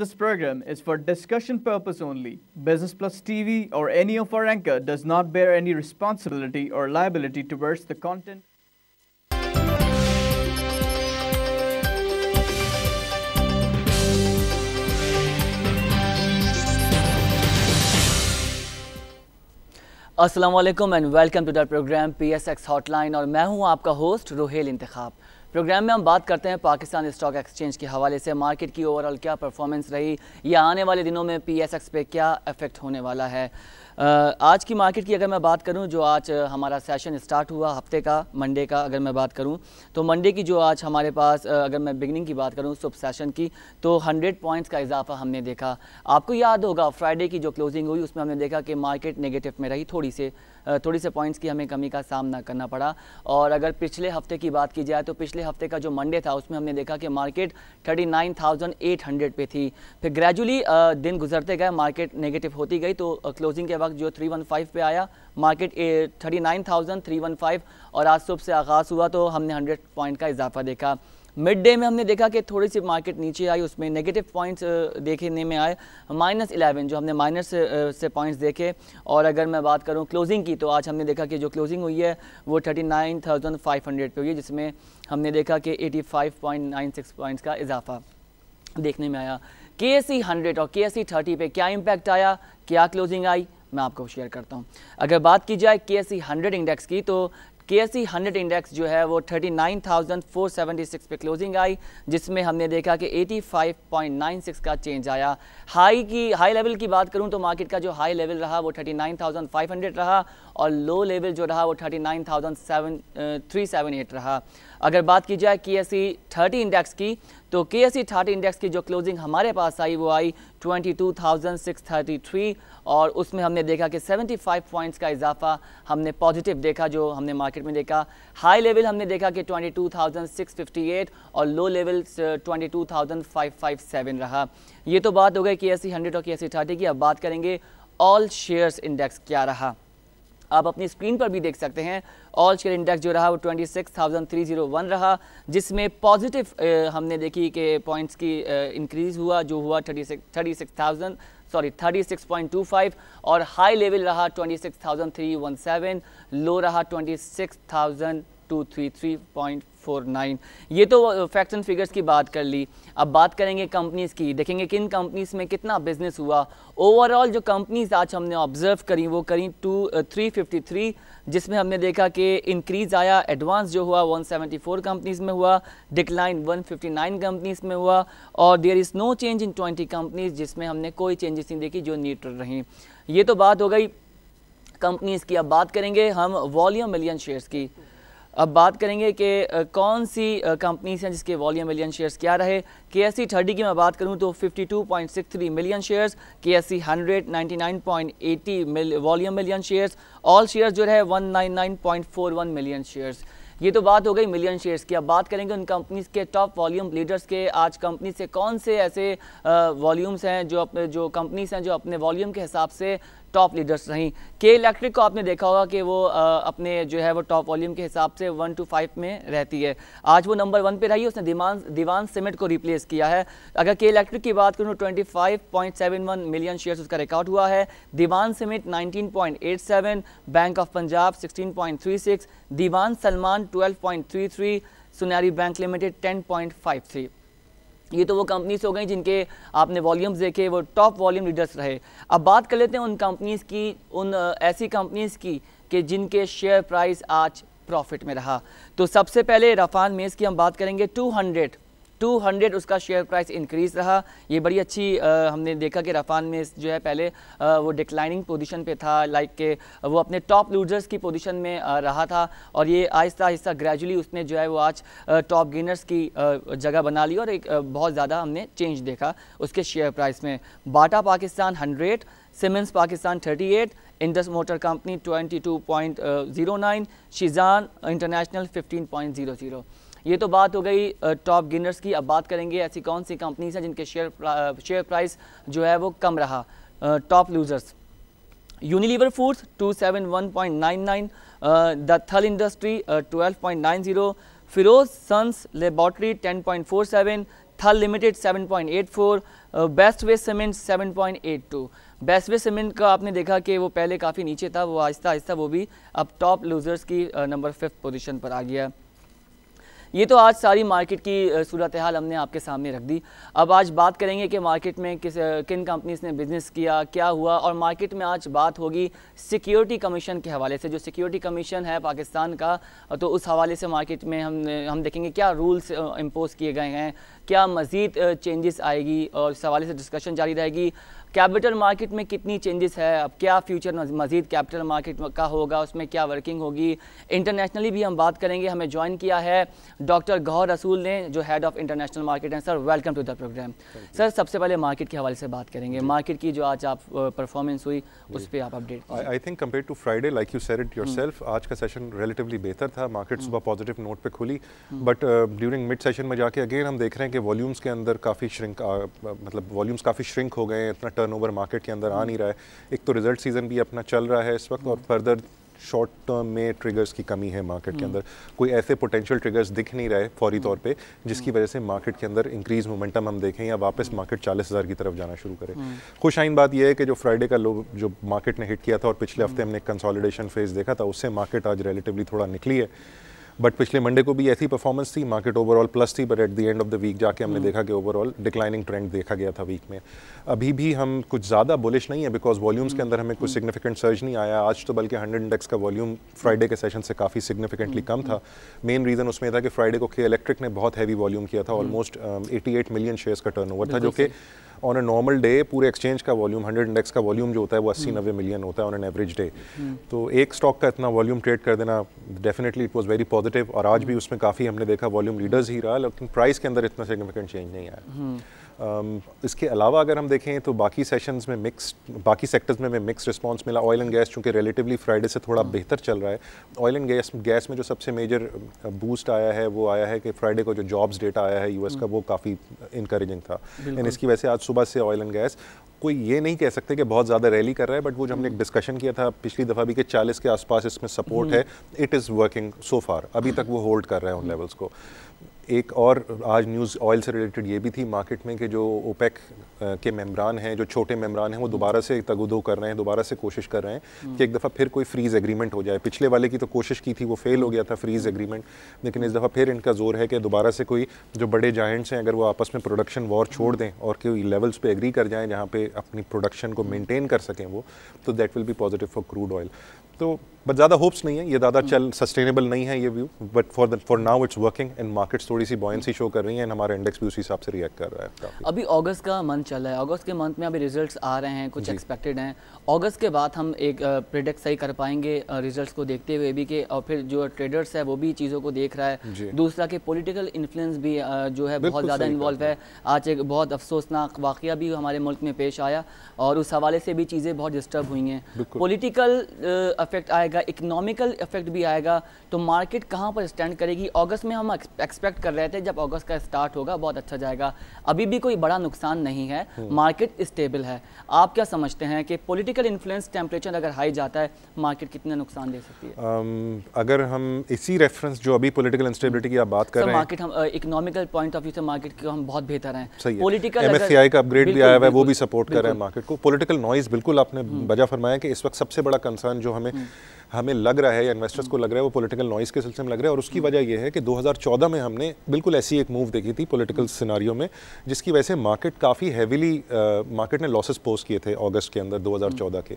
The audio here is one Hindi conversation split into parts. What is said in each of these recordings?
This program is for discussion purpose only. Business Plus TV or any of our anchor does not bear any responsibility or liability towards the content. अस्सलाम वालेकुम and welcome to the programme PSX hotline और मैं हूं आपका होस्ट रोहेल इंतखाब। प्रोग्राम में हम बात करते हैं पाकिस्तान स्टॉक एक्सचेंज के हवाले से मार्केट की ओवरऑल क्या परफॉर्मेंस रही या आने वाले दिनों में PSX पे क्या इफेक्ट होने वाला है। आज की मार्केट की अगर मैं बात करूं, जो आज हमारा सेशन स्टार्ट हुआ हफ्ते का मंडे का, अगर मैं बात करूं तो मंडे की जो आज हमारे पास अगर मैं बिगनिंग की बात करूं सुबह सेशन की, तो 100 पॉइंट्स का इजाफा हमने देखा। आपको याद होगा फ्राइडे की जो क्लोजिंग हुई उसमें हमने देखा कि मार्केट नेगेटिव में रही, थोड़ी से पॉइंट्स की हमें कमी का सामना करना पड़ा। और अगर पिछले हफ्ते की बात की जाए तो पिछले हफ्ते का जो मंडे था उसमें हमने देखा कि मार्केट 39,800 पे थी। फिर ग्रेजुअली दिन गुजरते गए, मार्केट नेगेटिव होती गई, तो क्लोजिंग के वक्त जो 315 पे आया मार्केट 39,315 और आज सुबह से आगाज़ हुआ तो हमने 100 पॉइंट का इजाफा देखा। मिड डे में हमने देखा कि थोड़ी सी मार्केट नीचे आई, उसमें नेगेटिव पॉइंट्स देखने में आए -11 जो हमने माइनस से पॉइंट्स देखे। और अगर मैं बात करूं क्लोजिंग की, तो आज हमने देखा कि जो क्लोजिंग हुई है वो 39,500 पे हुई है, जिसमें हमने देखा कि 85.96 पॉइंट्स का इजाफा देखने में आया। KSE 100 और KSE 30 पे क्या इम्पैक्ट आया, क्या क्लोजिंग आई, मैं आपको शेयर करता हूँ। अगर बात की जाए KSE 100 इंडेक्स की, तो KSE 100 इंडेक्स जो है वो 39,476 पे क्लोजिंग आई, जिसमें हमने देखा कि 85.96 का चेंज आया। हाई लेवल की बात करूं तो मार्केट का जो हाई लेवल रहा वो 39,500 रहा और लो लेवल जो रहा वो 39,378 रहा। अगर बात की जाए KSE 30 इंडेक्स की, तो KSE 30 इंडेक्स की जो क्लोजिंग हमारे पास आई वो आई 22,633 और उसमें हमने देखा कि 75 पॉइंट्स का इजाफा हमने पॉजिटिव देखा, जो हमने मार्केट में देखा। हाई लेवल हमने देखा कि 22,658 और लो लेवल 22,557 रहा। ये तो बात हो गई KSE 100 और KSE 30 की। अब बात करेंगे ऑल शेयर्स इंडेक्स क्या रहा। आप अपनी स्क्रीन पर भी देख सकते हैं ऑल शेयर इंडेक्स जो रहा वो 26,301 रहा, जिसमें पॉजिटिव हमने देखी कि पॉइंट्स की इंक्रीज हुआ, जो हुआ 36.25 और हाई लेवल रहा 26,317, लो रहा 26,233.49। ये तो फैक्ट्स एंड फिगर्स की बात कर ली। अब बात करेंगे कंपनीज़ की, देखेंगे किन कंपनीज़ में कितना बिजनेस हुआ। ओवरऑल जो कंपनीज़ आज हमने ऑब्जर्व करी वो करी 353, जिसमें हमने देखा कि इंक्रीज़ आया। एडवांस जो हुआ 174 कंपनीज़ में हुआ, डिक्लाइन 159 कंपनीज़ में हुआ और there is no change in 20 companies, जिसमें हमने कोई चेंजेस नहीं देखी, जो न्यूट्रल रहीं। ये तो बात हो गई कंपनीज़ की। अब बात करेंगे हम वॉल्यूम मिलियन शेयर्स की। अब बात करेंगे कि कौन सी कंपनीज हैं जिसके वॉल्यूम मिलियन शेयर्स क्या रहे। KSE 30 की मैं बात करूं तो 52.63 million shares, KSE 100 99.80 volume million shares, all shares जो रहे 199.41 मिलियन शेयर्स। ये तो बात हो गई मिलियन शेयर्स की। अब बात करेंगे उन कंपनीज़ के टॉप वॉल्यूम लीडर्स के। आज कंपनी से कौन से ऐसे वॉल्यूम्स हैं जो कंपनीज़ हैं जो अपने वॉल्यूम के हिसाब से टॉप लीडर्स रहीं। के इलेक्ट्रिक को आपने देखा होगा कि वो अपने जो है वो टॉप वॉल्यूम के हिसाब से 1 to 5 में रहती है। आज वो नंबर 1 पे रही है, उसने दीवान सीमेंट को रिप्लेस किया है। अगर के इलेक्ट्रिक की बात करूँ 25.71 मिलियन शेयर्स उसका रिकॉर्ड हुआ है। Dewan cement 19.87, bank of Punjab 16.36, Dewan Salman 12.33, Soneri bank limited 10.53। ये तो वो कंपनीज हो गई जिनके आपने वॉल्यूम्स देखे, वो टॉप वॉल्यूम लीडर्स रहे। अब बात कर लेते हैं उन कंपनीज़ की, उन ऐसी कंपनीज़ की कि जिनके शेयर प्राइस आज प्रॉफिट में रहा। तो सबसे पहले रफान मेज़ की हम बात करेंगे। 200 उसका शेयर प्राइस इंक्रीज़ रहा। ये बड़ी अच्छी हमने देखा कि रफान मेज़ जो है पहले वो डिक्लाइनिंग पोजीशन पे था, लाइक के वो अपने टॉप लूजर्स की पोजीशन में रहा था और ये आहिस्ता आहिस्ता ग्रेजुअली उसने जो है वो आज टॉप गेनर्स की जगह बना ली और एक बहुत ज़्यादा हमने चेंज देखा उसके शेयर प्राइस में। Bata Pakistan 100, Siemens Pakistan 38, Indus motor company 22.09, Shezan international 15.00। ये तो बात हो गई टॉप गेनर्स की। अब बात करेंगे ऐसी कौन सी कंपनीज हैं जिनके शेयर प्राइस जो है वो कम रहा। टॉप लूजर्स यूनिलीवर फूड्स 271.99, दथल industry 12.90, Feroz sons laboratory 10.47, Thal limited 7.84, best way cement 7.82। Best way cement का आपने देखा कि वो पहले काफ़ी नीचे था, वो आहिस्ता आहिस्ता वो भी अब टॉप लूजर्स की नंबर 5 पोजीशन पर आ गया। ये तो आज सारी मार्केट की सूरत हाल हमने आपके सामने रख दी। अब आज बात करेंगे कि मार्केट में किन कंपनीज ने बिज़नेस किया, क्या हुआ, और मार्केट में आज बात होगी सिक्योरिटी कमीशन के हवाले से। जो सिक्योरिटी कमीशन है पाकिस्तान का, तो उस हवाले से मार्केट में हम देखेंगे क्या रूल्स इम्पोज किए गए हैं, क्या मज़ीद चेंजेस आएगी, और इस हवाले से डिस्कशन जारी रहेगी। कैपिटल मार्केट में कितनी चेंजेस है, अब क्या फ्यूचर मज़ीद कैपिटल मार्केट का होगा, उसमें क्या वर्किंग होगी। इंटरनेशनली भी हम बात करेंगे। हमें ज्वाइन किया है डॉक्टर गौहर रसूल ने, जो हेड ऑफ इंटरनेशनल मार्केट हैं। Sir welcome to the programme. Sir सबसे पहले मार्केट के हवाले से बात करेंगे, मार्केट की जो आज आप परफॉर्मेंस हुई उस पर आप update. I think compare to Friday, like you said it yourself, आज का सेशन रिलेटिवली बेहतर था। मार्केट सुबह पॉजिटिव नोट पे खुली, बट ड्यूरिंग मिड सेशन में जाके अगेन हम देख रहे हैं कि वॉल्यूम्स के अंदर काफ़ी मतलब वॉल्यूम्स काफ़ी श्रिंक हो गए हैं, इतना टर्नओवर मार्केट के अंदर आ नहीं रहा है। एक तो रिजल्ट सीजन भी अपना चल रहा है इस वक्त, और फर्दर शॉर्ट टर्म में ट्रिगर्स की कमी है मार्केट के अंदर। कोई ऐसे पोटेंशियल ट्रिगर्स दिख नहीं रहे फौरी तौर पे जिसकी वजह से मार्केट के अंदर इंक्रीज मोमेंटम हम देखें या वापस मार्केट 40,000 की तरफ जाना शुरू करे। खुशाइन बात यह है कि जो फ्राइडे का लो जो मार्केट ने हिट किया था और पिछले हफ्ते हमने कंसोलिडेशन फेज देखा था, उससे मार्केट आज रिलेटिवली थोड़ा निकली है। बट पिछले मंडे को भी ऐसी परफॉर्मेंस थी, मार्केट ओवरऑल प्लस थी, but at the end of the week जाके हमने देखा कि ओवरऑल डिक्लाइनिंग ट्रेंड देखा गया था वीक में। अभी भी हम कुछ ज़्यादा बुलिश नहीं है, बिकॉज वॉल्यूम्स के अंदर हमें कुछ सिग्निफिकेंट सर्ज नहीं आया आज तो, बल्कि 100 इंडेक्स का वॉल्यूम फ्राइडे के सेशन से काफ़ी सिग्निफिकेंटली कम था। मेन रीज़न उसमें था कि फ्राइडे को के इलेक्ट्रिक ने बहुत हैवी वॉल्यूम किया था, ऑलमोस्ट 88 मिलियन शेयर्स का टर्नओवर था, जो कि ऑन अ नॉर्मल डे पूरे एक्सचेंज का वॉल्यूम 100 इंडेक्स का वॉल्यूम जो होता है वो 80-90 मिलियन होता है ऑन एन एवरेज डे। तो एक स्टॉक का इतना वॉल्यूम ट्रेड कर देना definitely it was very positive, और आज भी उसमें काफ़ी हमने देखा वॉल्यूम लीडर्स ही रहा, लेकिन प्राइस के अंदर इतना सिग्निफिकेंट चेंज नहीं आया। इसके अलावा अगर हम देखें तो बाकी सेशंस में बाकी सेक्टर्स में मिक्स रिस्पांस मिला। ऑयल एंड गैस चूँकि रिलेटिवली फ्राइडे से थोड़ा बेहतर चल रहा है, ऑयल एंड गैस में जो सबसे मेजर बूस्ट आया है वो आया है कि फ्राइडे को जो जॉब्स डेटा आया है यूएस का, वो काफ़ी इनकरेजिंग था, एंड इसकी वजह से आज सुबह से ऑयल एंड गैस कोई ये नहीं कह सकते कि बहुत ज़्यादा रैली कर रहा है, बट वो जो हमने एक डिस्कशन किया था पिछली दफ़ा भी कि 40 के आसपास इसमें सपोर्ट है, इट इज़ वर्किंग सो फार, अभी तक वो होल्ड कर रहा है उन लेवल्स को। एक और आज न्यूज़ ऑयल से रिलेटेड ये भी थी मार्केट में कि जो ओपेक के मेम्बरान हैं, जो छोटे मेम्बरान हैं, वो दोबारा से तगुदो कर रहे हैं, दोबारा से कोशिश कर रहे हैं कि एक दफ़ा फिर कोई फ्रीज़ एग्रीमेंट हो जाए। पिछले वाले की तो कोशिश की थी, वो फेल हो गया था फ्रीज़ एग्रीमेंट, लेकिन इस दफ़ा फिर इनका जोर है कि दोबारा से कोई जो बड़े जायंट्स हैं अगर वो आपस में प्रोडक्शन वॉर छोड़ दें और कोई लेवल्स पे एग्री कर जाएँ जहाँ पे अपनी प्रोडक्शन को मेनटेन कर सकें वो, तो that will be positive for crude oil. तो बट ज़्यादा होप्स नहीं है, ये ज़्यादा सस्टेनेबल नहीं है ये view, but for now it's working and markets थोड़ी सी बॉयंसी शो कर रही हैं, एंड हमारा इंडेक्स भी उसी हिसाब से रिएक्ट कर रहा है काफ़ी। अभी अगस्त का मंथ चल रहा है, अगस्त के मंथ में अभी रिजल्ट्स आ रहे हैं, कुछ एक्सपेक्टेड हैं। अगस्त के बाद हम एक प्रेडिक्ट सही कर पाएंगे रिजल्ट्स को देखते हुए भी कि, और फिर जो ट्रेडर्स है वो भी चीज़ों को देख रहा है। दूसरा कि पॉलिटिकल इन्फ्लुएंस भी जो है बहुत ज़्यादा इन्वॉल्व है। आज एक बहुत अफसोसनाक वाक़या भी हमारे मुल्क में पेश आया, और उस हवाले से भी चीज़ें बहुत डिस्टर्ब हुई हैं। पॉलिटिकल इफेक्ट आएगा, इकोनॉमिकल इफेक्ट भी आएगा, तो मार्केट कहां पर स्टैंड करेगी। अगस्त में हम एक्सपेक्ट कर रहे थे जब अगस्त का स्टार्ट होगा बहुत अच्छा जाएगा, अभी भी कोई बड़ा नुकसान नहीं है, मार्केट स्टेबल है। आप क्या समझते हैं कि पॉलिटिकल इन्फ्लुएंस टेम्परेचर अगर हाई जाता है मार्केट कितना नुकसान दे सकती है? अगर हम इसी रेफरेंस जो अभी पॉलिटिकल इंस्टेबिलिटी की आप बात कर रहे हैं, मार्केट हम इकोनॉमिकल पॉइंट ऑफ व्यू से मार्केट के हम बहुत बेहतर हैं। पॉलिटिकल MSCI का अपग्रेड भी आया है, वो भी सपोर्ट कर रहा है मार्केट को। पॉलिटिकल नॉइज बिल्कुल आपने वजह फरमाया कि इस वक्त सबसे बड़ा कंसर्न जो हमें लग रहा है या इन्वेस्टर्स को लग रहा है वो पॉलिटिकल नॉइज़ के सिलसिले में लग रहा है, और उसकी वजह यह है कि 2014 में हमने बिल्कुल ऐसी एक मूव देखी थी पॉलिटिकल सिनारियो में, जिसकी वजह से मार्केट काफ़ी हैवीली मार्केट ने लॉसेस पोस्ट किए थे अगस्त के अंदर 2014 के।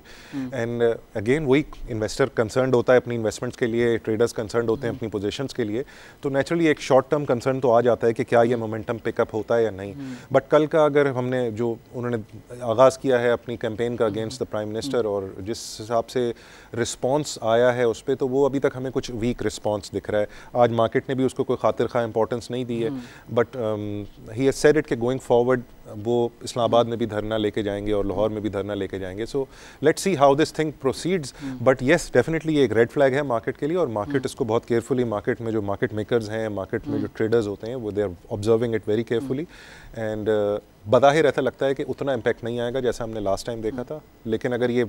एंड अगेन वही इन्वेस्टर कंसर्न होता है अपनी इन्वेस्टमेंट्स के लिए, ट्रेडर्स कंसर्न होते हैं अपनी पोजीशंस के लिए, तो नेचुरली एक शॉर्ट टर्म कंसर्न तो आ जाता है कि क्या ये मोमेंटम पिकअप होता है या नहीं। बट कल का अगर हमने जो उन्होंने आगाज़ किया है अपनी कैंपेन का अगेंस्ट द प्राइम मिनिस्टर, और जिस हिसाब से रिस्पॉन्स आया है उस पर, तो वो अभी तक हमें कुछ वीक रिस्पांस दिख रहा है। आज मार्केट ने भी उसको कोई खातिर खा इंपॉर्टेंस नहीं दी है, but he has said it कि गोइंग फॉरवर्ड वो इस्लामाबाद में भी धरना लेके जाएंगे और लाहौर में भी धरना लेके जाएंगे। So let's see how this thing proceeds, but yes definitely ये एक रेड फ्लैग है मार्केट के लिए, और मार्केट इसको बहुत केयरफुली, मार्केट में जो मार्केट मेकर्स हैं, मार्केट में जो ट्रेडर्स होते हैं, वो they are observing it very carefully, and बज़ाहिर ऐसा लगता है कि उतना इम्पैक्ट नहीं आएगा जैसा हमने लास्ट टाइम देखा था, लेकिन अगर ये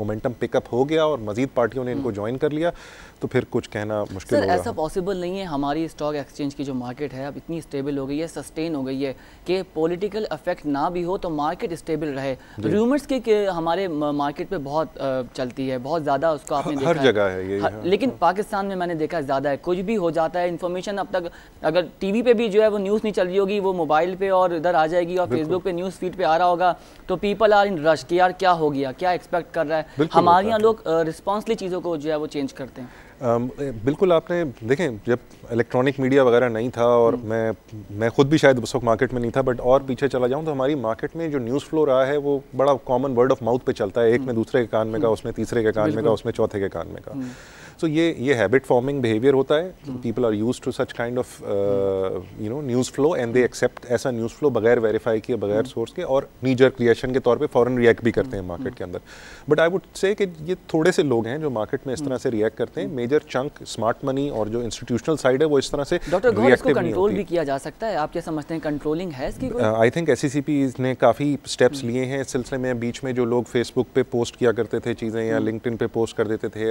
मोमेंटम पिकअप हो गया और मजीद पार्टियों ने इनको ज्वाइन कर लिया तो फिर कुछ कहना मुश्किल सर होगा। ऐसा पॉसिबल नहीं है, हमारी स्टॉक एक्सचेंज की जो मार्केट है अब इतनी स्टेबल हो गई है, सस्टेन हो गई है कि पॉलिटिकल इफेक्ट ना भी हो तो मार्केट स्टेबल रहे। रूमर्स के हमारे मार्केट पे बहुत चलती है, बहुत ज़्यादा, उसको आपने देखा हर जगह है ये। लेकिन पाकिस्तान में मैंने देखा ज़्यादा है, कुछ भी हो जाता है, इन्फॉर्मेशन अब तक अगर टीवी पे भी जो है वो न्यूज़ नहीं चल रही होगी, वो मोबाइल पे और इधर आ जाएगी और फेसबुक पे न्यूज़ फीड पे आ रहा होगा, तो पीपल आर इन रश कि यार क्या हो गया, क्या एक्सपेक्ट कर रहा है। हमारे यहाँ लोग रिस्पॉन्सली चीज़ों को जो है वो चेंज करते हैं। बिल्कुल, आपने देखें जब इलेक्ट्रॉनिक मीडिया वगैरह नहीं था और मैं खुद भी शायद उस वक्त मार्केट में नहीं था, बट और पीछे चला जाऊं तो हमारी मार्केट में जो न्यूज़ फ्लो रहा है वो बड़ा कॉमन वर्ड ऑफ माउथ पे चलता है, एक में दूसरे के कान में का, उसमें तीसरे के कान में का, उसमें चौथे के कान में का। सो ये हैबिट फॉर्मिंग बिहेवियर होता है, people are used to such kind of news flow and they accept ऐसा न्यूज़ फ्लो बगैर वेरीफाई किए, बगैर सोर्स के, और नी जर्क रिएक्शन के तौर पे फॉरन रिएक्ट भी करते हैं मार्केट के अंदर। बट आई वुड से कि ये थोड़े से लोग हैं जो मार्केट में इस तरह से रिएक्ट करते हैं। मेजर चंक स्मार्ट मनी और जो इंस्टीट्यूशनल साइड है वो इस तरह से डॉक्टर गौर, इसको कंट्रोल भी किया जा सकता है, आप क्या समझते हैं, कंट्रोलिंग है इसकी कोई? आई थिंक SECP ने काफ़ी स्टेप्स लिए हैं इस सिलसिले में। बीच में जो लोग फेसबुक पे पोस्ट किया करते थे चीज़ें या लिंक्डइन पे पोस्ट कर देते थे,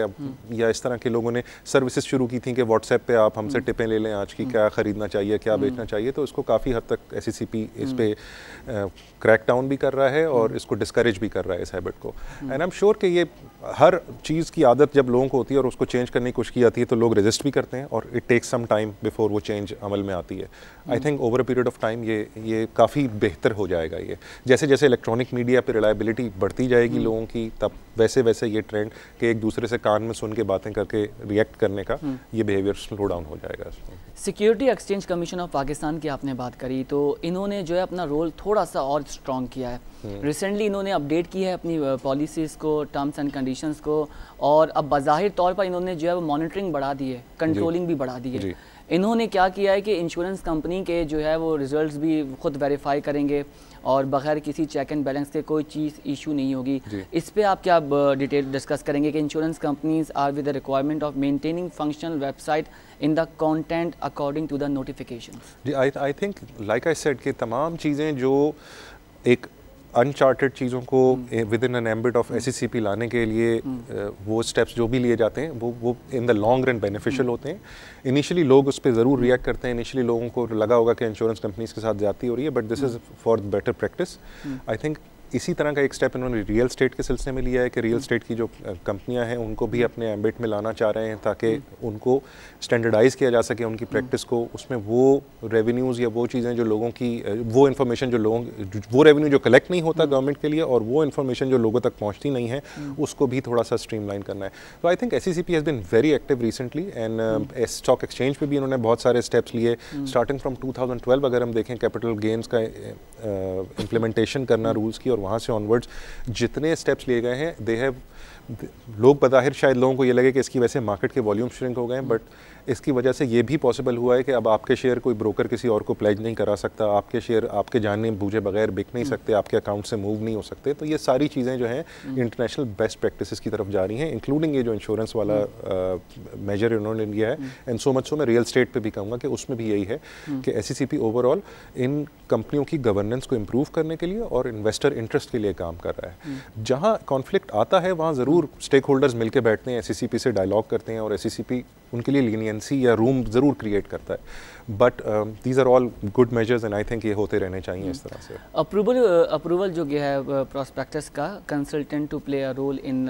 या इस तरह के लोगों ने सर्विसेज शुरू की थी कि व्हाट्सएप पे आप हमसे टिपें ले लें आज की, क्या खरीदना चाहिए, क्या बेचना चाहिए, तो इसको काफ़ी हद तक SECP इस पे क्रैक डाउन भी कर रहा है और इसको डिस्करेज भी कर रहा है इस हैबिट को। एंड आई एम श्योर कि ये हर चीज़ की आदत जब लोगों को होती है और उसको चेंज करने की कोशिश की जाती है तो लोग रेजिस्ट भी करते हैं और it takes some time before वो चेंज अमल में आती है। I think over a period of time ये काफ़ी बेहतर हो जाएगा। ये जैसे जैसे इलेक्ट्रॉनिक मीडिया पर रिलायबिलिटी बढ़ती जाएगी लोगों की, तब वैसे वैसे ये ट्रेंड कि एक दूसरे से कान में सुन के बातें करके रिएक्ट करने का ये बिहेवियर स्लो डाउन हो जाएगा। Security exchange commission of Pakistan की आपने बात करी, तो इन्होंने जो है अपना रोल थोड़ा सा और स्ट्रॉन्ग किया है। रिसेंटली इन्होंने अपडेट की है अपनी पॉलिसीज़ को, टर्म्स एंड कंडीशंस को, और अब बाज़ाहिर तौर पर इन्होंने जो है वो मॉनिटरिंग बढ़ा दी है, कंट्रोलिंग भी बढ़ा दी है। इन्होंने क्या किया है कि इंश्योरेंस कंपनी के जो है वो रिजल्ट्स भी खुद वेरीफाई करेंगे और बगैर किसी चेक एंड बैलेंस के कोई चीज़ इशू नहीं होगी। इस पे आप क्या डिटेल डिस्कस करेंगे कि insurance companies are with the requirement of maintaining functional website in the content according to the notifications? जी, I think like I said कि तमाम चीज़ें जो एक अनचार्टेड चीज़ों को within an ambit of SECP लाने के लिए वो स्टेप्स जो भी लिए जाते हैं वो in the long run beneficial होते हैं। इनिशियली लोग उस पर ज़रूर रिएक्ट करते हैं, इनिशियली लोगों को लगा होगा कि इंश्योरेंस कंपनीज के साथ ज़्यादती हो रही है, but this is for better practice. I think इसी तरह का एक स्टेप इन्होंने रियल स्टेट के सिलसिले में लिया है कि रियल स्टेट की जो कंपनियां हैं उनको भी अपने एम्बिट में लाना चाह रहे हैं ताकि उनको स्टैंडर्डाइज किया जा सके उनकी प्रैक्टिस को, उसमें वो रेवेन्यूज़ या वो चीज़ें जो लोगों की, वो इन्फॉर्मेशन जो लोगों, वो रेवेन्यू जो कलेक्ट नहीं होता गवर्नमेंट के लिए और वो इन्फॉर्मेशन जो लोगों तक पहुँचती नहीं है उसको भी थोड़ा सा स्ट्रीमलाइन करना है। तो I think SECP has been very active recently and stock exchange पे भी इन्होंने बहुत सारे स्टेप्स लिए। स्टार्टिंग फ्रॉम 2012 अगर हम देखें कैपिटल गेन्स का इम्प्लीमेंटेशन करना रूल्स की, और वहाँ से ऑनवर्ड्स जितने स्टेप्स लिए गए हैं दे हैव, लोग बज़ाहिर शायद लोगों को ये लगे कि इसकी वजह से मार्केट के वॉल्यूम श्रिंक हो गए हैं, बट इसकी वजह से ये भी पॉसिबल हुआ है कि अब आपके शेयर कोई ब्रोकर किसी और को प्लेज नहीं करा सकता, आपके शेयर आपके जानने बूझे बगैर बिक नहीं सकते, आपके अकाउंट से मूव नहीं हो सकते। तो ये सारी चीज़ें जो हैं इंटरनेशनल बेस्ट प्रैक्टिसेस की तरफ जा रही हैं, इंक्लूडिंग ये जो इंश्योरेंस वाला मेजर इन्होंने लिया है। एंड सो मच सो मैं रियल स्टेट पे भी कहूँगा कि उसमें भी यही है कि SECP ओवरऑल इन कंपनियों की गवर्नेंस को इम्प्रूव करने के लिए और इन्वेस्टर इंटरेस्ट के लिए काम कर रहा है। जहाँ कॉन्फ्लिक्ट आता है वहाँ ज़रूर स्टेक होल्डर्स मिलकर बैठते हैं, SECP से डायलॉग करते हैं और SECP उनके लिए लीनियंसी या रूम ज़रूर क्रिएट करता है। But these are all good measures and I think ये होते रहने चाहिए इस तरह से। अप्रूवल जो गया है प्रॉस्पेक्टस का consultant to play a role in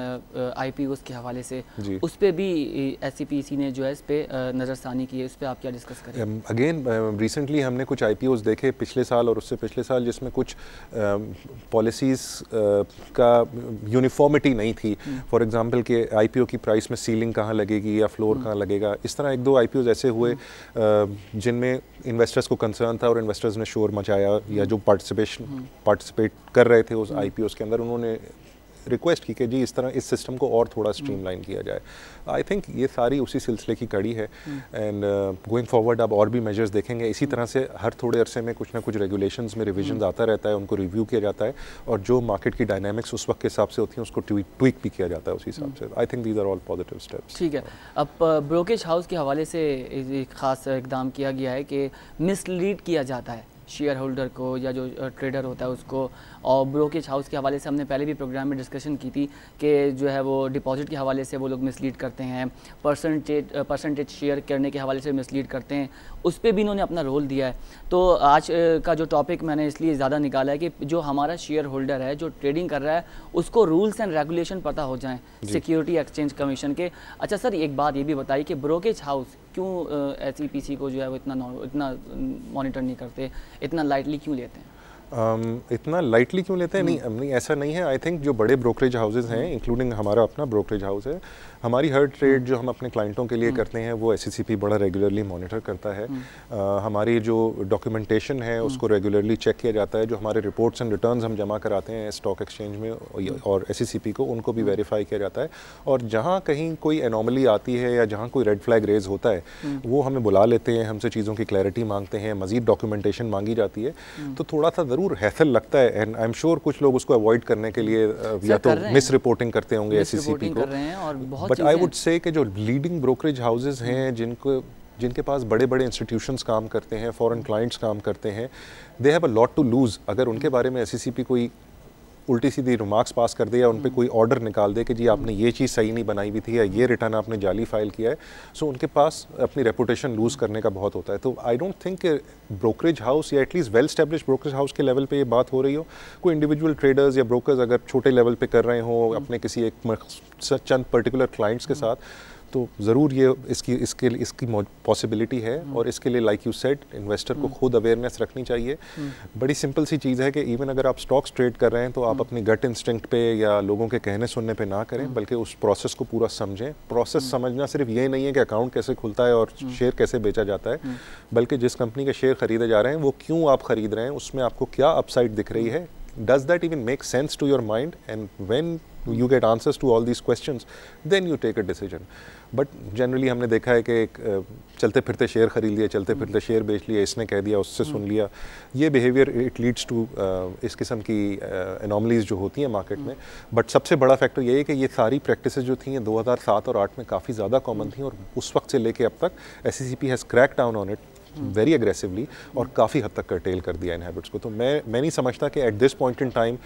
IPOs के हवाले से, उस पर भी SEPC ने जो है इस पे नज़रसानी की है, उस पर आप क्या डिस्कस करें? अगेन रिसेंटली हमने कुछ IPOs देखे पिछले साल और उससे पिछले साल जिसमें कुछ पॉलिसीज़ का यूनिफॉर्मिटी नहीं थी। फॉर एग्जांपल कि IPO की प्राइस में सीलिंग कहाँ लगेगी या फ्लोर कहाँ लगेगा। इस तरह एक दो IPOs ऐसे हुए जिनमें इन्वेस्टर्स को कंसर्न था और इन्वेस्टर्स ने शोर मचाया, या जो पार्टिसिपेट कर रहे थे उस IPOs के अंदर उन्होंने रिक्वेस्ट की कि जी इस तरह इस सिस्टम को और थोड़ा स्ट्रीमलाइन किया जाए। आई थिंक ये सारी उसी सिलसिले की कड़ी है एंड गोइंग फॉरवर्ड अब और भी मेजर्स देखेंगे। इसी तरह से हर थोड़े अरसे में कुछ ना कुछ रेगुलेशंस में रिविजन आता रहता है, उनको रिव्यू किया जाता है और जो मार्केट की डायनामिक्स उस वक्त के हिसाब से होती हैं उसको ट्वीक भी किया जाता है उसी हिसाब से। I think these are all positive steps. ठीक है, अब ब्रोकेज हाउस के हवाले से एक ख़ास इकदाम किया गया है कि मिसलीड किया जाता है शेयर होल्डर को या जो ट्रेडर होता है उसको, और ब्रोकेज हाउस के हवाले से हमने पहले भी प्रोग्राम में डिस्कशन की थी कि जो है वो डिपॉजिट के हवाले से वो लोग मिसलीड करते हैं, परसेंटेज शेयर करने के हवाले से मिसलीड करते हैं, उस पर भी इन्होंने अपना रोल दिया है। तो आज का जो टॉपिक मैंने इसलिए ज़्यादा निकाला है कि जो हमारा शेयर होल्डर है जो ट्रेडिंग कर रहा है उसको रूल्स एंड रेगुलेशन पता हो जाएं सिक्योरिटी एक्सचेंज कमीशन के। अच्छा सर, एक बात ये भी बताइए कि ब्रोकेज हाउस क्यों SEPC को जो है वो इतना मॉनिटर नहीं करते, इतना लाइटली क्यों लेते हैं? इतना लाइटली क्यों लेते हैं? नहीं ऐसा नहीं है। आई थिंक जो बड़े ब्रोकरेज हाउसेज हैं, इंक्लूडिंग हमारा अपना ब्रोकरेज हाउस है, हमारी हर ट्रेड जो हम अपने क्लाइंटों के लिए करते हैं वो SECP बड़ा रेगुलरली मॉनिटर करता है। हमारी जो डॉक्यूमेंटेशन है उसको रेगुलरली चेक किया जाता है। जो हमारे रिपोर्ट्स एंड रिटर्न्स हम जमा कराते हैं स्टॉक एक्सचेंज में और SECP को, उनको भी वेरीफाई किया जाता है। और जहाँ कहीं कोई एनोमली आती है या जहाँ कोई रेड फ्लैग रेज होता है वो हमें बुला लेते हैं, हमसे चीज़ों की क्लैरिटी मांगते हैं, मजीद डॉक्यूमेंटेशन मांगी जाती है। तो थोड़ा सा ज़रूर हैसल लगता है एंड आई एम श्योर कुछ लोग उसको अवॉइड करने के लिए या तो मिस रिपोर्टिंग करते होंगे SECP को। बट आई वुड से कि जो लीडिंग ब्रोकरेज हाउसेज हैं जिनके पास बड़े बड़े इंस्टीट्यूशंस काम करते हैं, फॉरेन क्लाइंट्स काम करते हैं, they have a lot to lose. अगर उनके बारे में SECP कोई उल्टी सीधी रिमार्क्स पास कर दे या उन पे कोई ऑर्डर निकाल दे कि जी आपने ये चीज़ सही नहीं बनाई हुई थी या ये रिटर्न आपने जाली फाइल किया है, सो उनके पास अपनी रेपुटेशन लूज़ करने का बहुत होता है। तो आई डोंट थिंक कि ब्रोकरेज हाउस या at least well establish brokerage house के लेवल पे ये बात हो रही हो। कोई इंडिविजुअल ट्रेडर्स या ब्रोकर्स अगर छोटे लेवल पे कर रहे हो अपने किसी एक चंद पर्टिकुलर क्लाइंट्स के साथ, तो ज़रूर ये इसकी पॉसिबिलिटी है। और इसके लिए लाइक यू सेड इन्वेस्टर को खुद अवेयरनेस रखनी चाहिए। बड़ी सिंपल सी चीज़ है कि इवन अगर आप स्टॉक्स ट्रेड कर रहे हैं तो आप अपनी गट इंस्टिंक्ट पे या लोगों के कहने सुनने पे ना करें, बल्कि उस प्रोसेस को पूरा समझें। प्रोसेस समझना सिर्फ ये नहीं है कि अकाउंट कैसे खुलता है और शेयर कैसे बेचा जाता है, बल्कि जिस कंपनी के शेयर खरीदे जा रहे हैं वो क्यों आप खरीद रहे हैं, उसमें आपको क्या अपसाइड दिख रही है, does that even make sense to your mind, and when you get answers to all these questions then you take a decision. But generally हमने देखा है कि चलते फिरते शेयर खरीद लिए, चलते फिरते शेयर बेच लिए, इसने कह दिया उससे सुन लिया, ये बिहेवियर इट लीड्स टू इस किस्म की एनॉमलीज जो होती हैं मार्केट में। बट सबसे बड़ा फैक्टर ये है कि ये सारी प्रैक्टिसेस जो थी 2007 और 8 में काफ़ी ज़्यादा कॉमन थी और उस वक्त से लेके अब तक SECP has crack down on it very aggressively और काफ़ी हद तक कर्टेल कर दिया इन हैबिट्स को। तो मैं नहीं समझता कि at this point in time